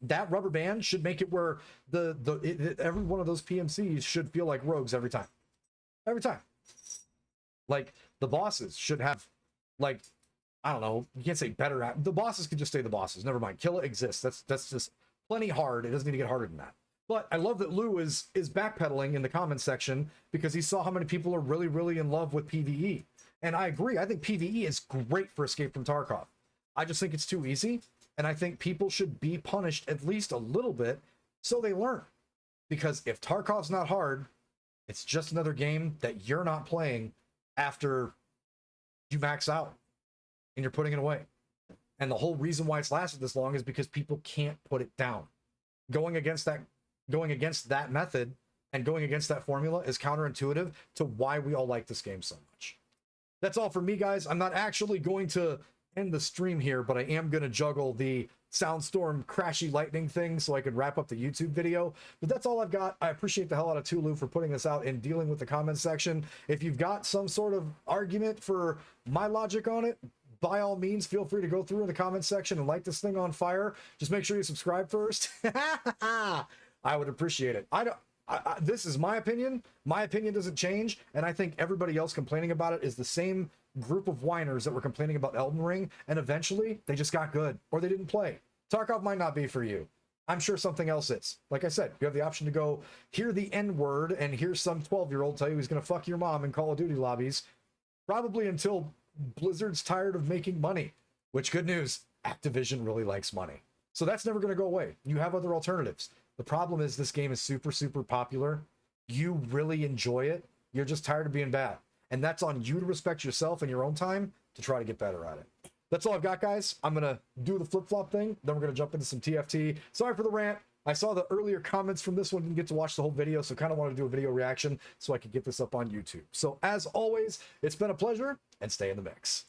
Speaker 1: that rubber band should make it where every one of those PMCs should feel like rogues every time. Every time. Like, the bosses should have, like, I don't know, you can't say better. The bosses could just stay the bosses. Never mind. Killa exists. That's just plenty hard. It doesn't need to get harder than that. But I love that Lou is backpedaling in the comments section because he saw how many people are really, really in love with PvE. And I agree. I think PvE is great for Escape from Tarkov. I just think it's too easy. And I think people should be punished at least a little bit so they learn. Because if Tarkov's not hard, it's just another game that you're not playing after you max out and you're putting it away. And the whole reason why it's lasted this long is because people can't put it down. Going against that method and going against that formula is counterintuitive to why we all like this game so much. That's all for me, guys. I'm not actually going to end the stream here, but I am going to juggle the Soundstorm crashy lightning thing so I can wrap up the YouTube video. But that's all I've got. I appreciate the hell out of Tulu for putting this out and dealing with the comments section. If you've got some sort of argument for my logic on it, by all means, feel free to go through in the comments section and light this thing on fire. Just make sure you subscribe first. I would appreciate it. This is my opinion. My opinion doesn't change, and I think everybody else complaining about it is the same group of whiners that were complaining about Elden Ring, and eventually they just got good, or they didn't play. Tarkov might not be for you. I'm sure something else is. Like I said, you have the option to go hear the N-word and hear some 12-year-old tell you he's going to fuck your mom in Call of Duty lobbies, probably until Blizzard's tired of making money, which, good news, Activision really likes money. So that's never going to go away. You have other alternatives. The problem is this game is super, super popular. You really enjoy it. You're just tired of being bad. And that's on you to respect yourself and your own time to try to get better at it. That's all I've got, guys. I'm going to do the flip-flop thing. Then we're going to jump into some TFT. Sorry for the rant. I saw the earlier comments from this one. Didn't get to watch the whole video, so kind of wanted to do a video reaction so I could get this up on YouTube. So as always, it's been a pleasure, and stay in the mix.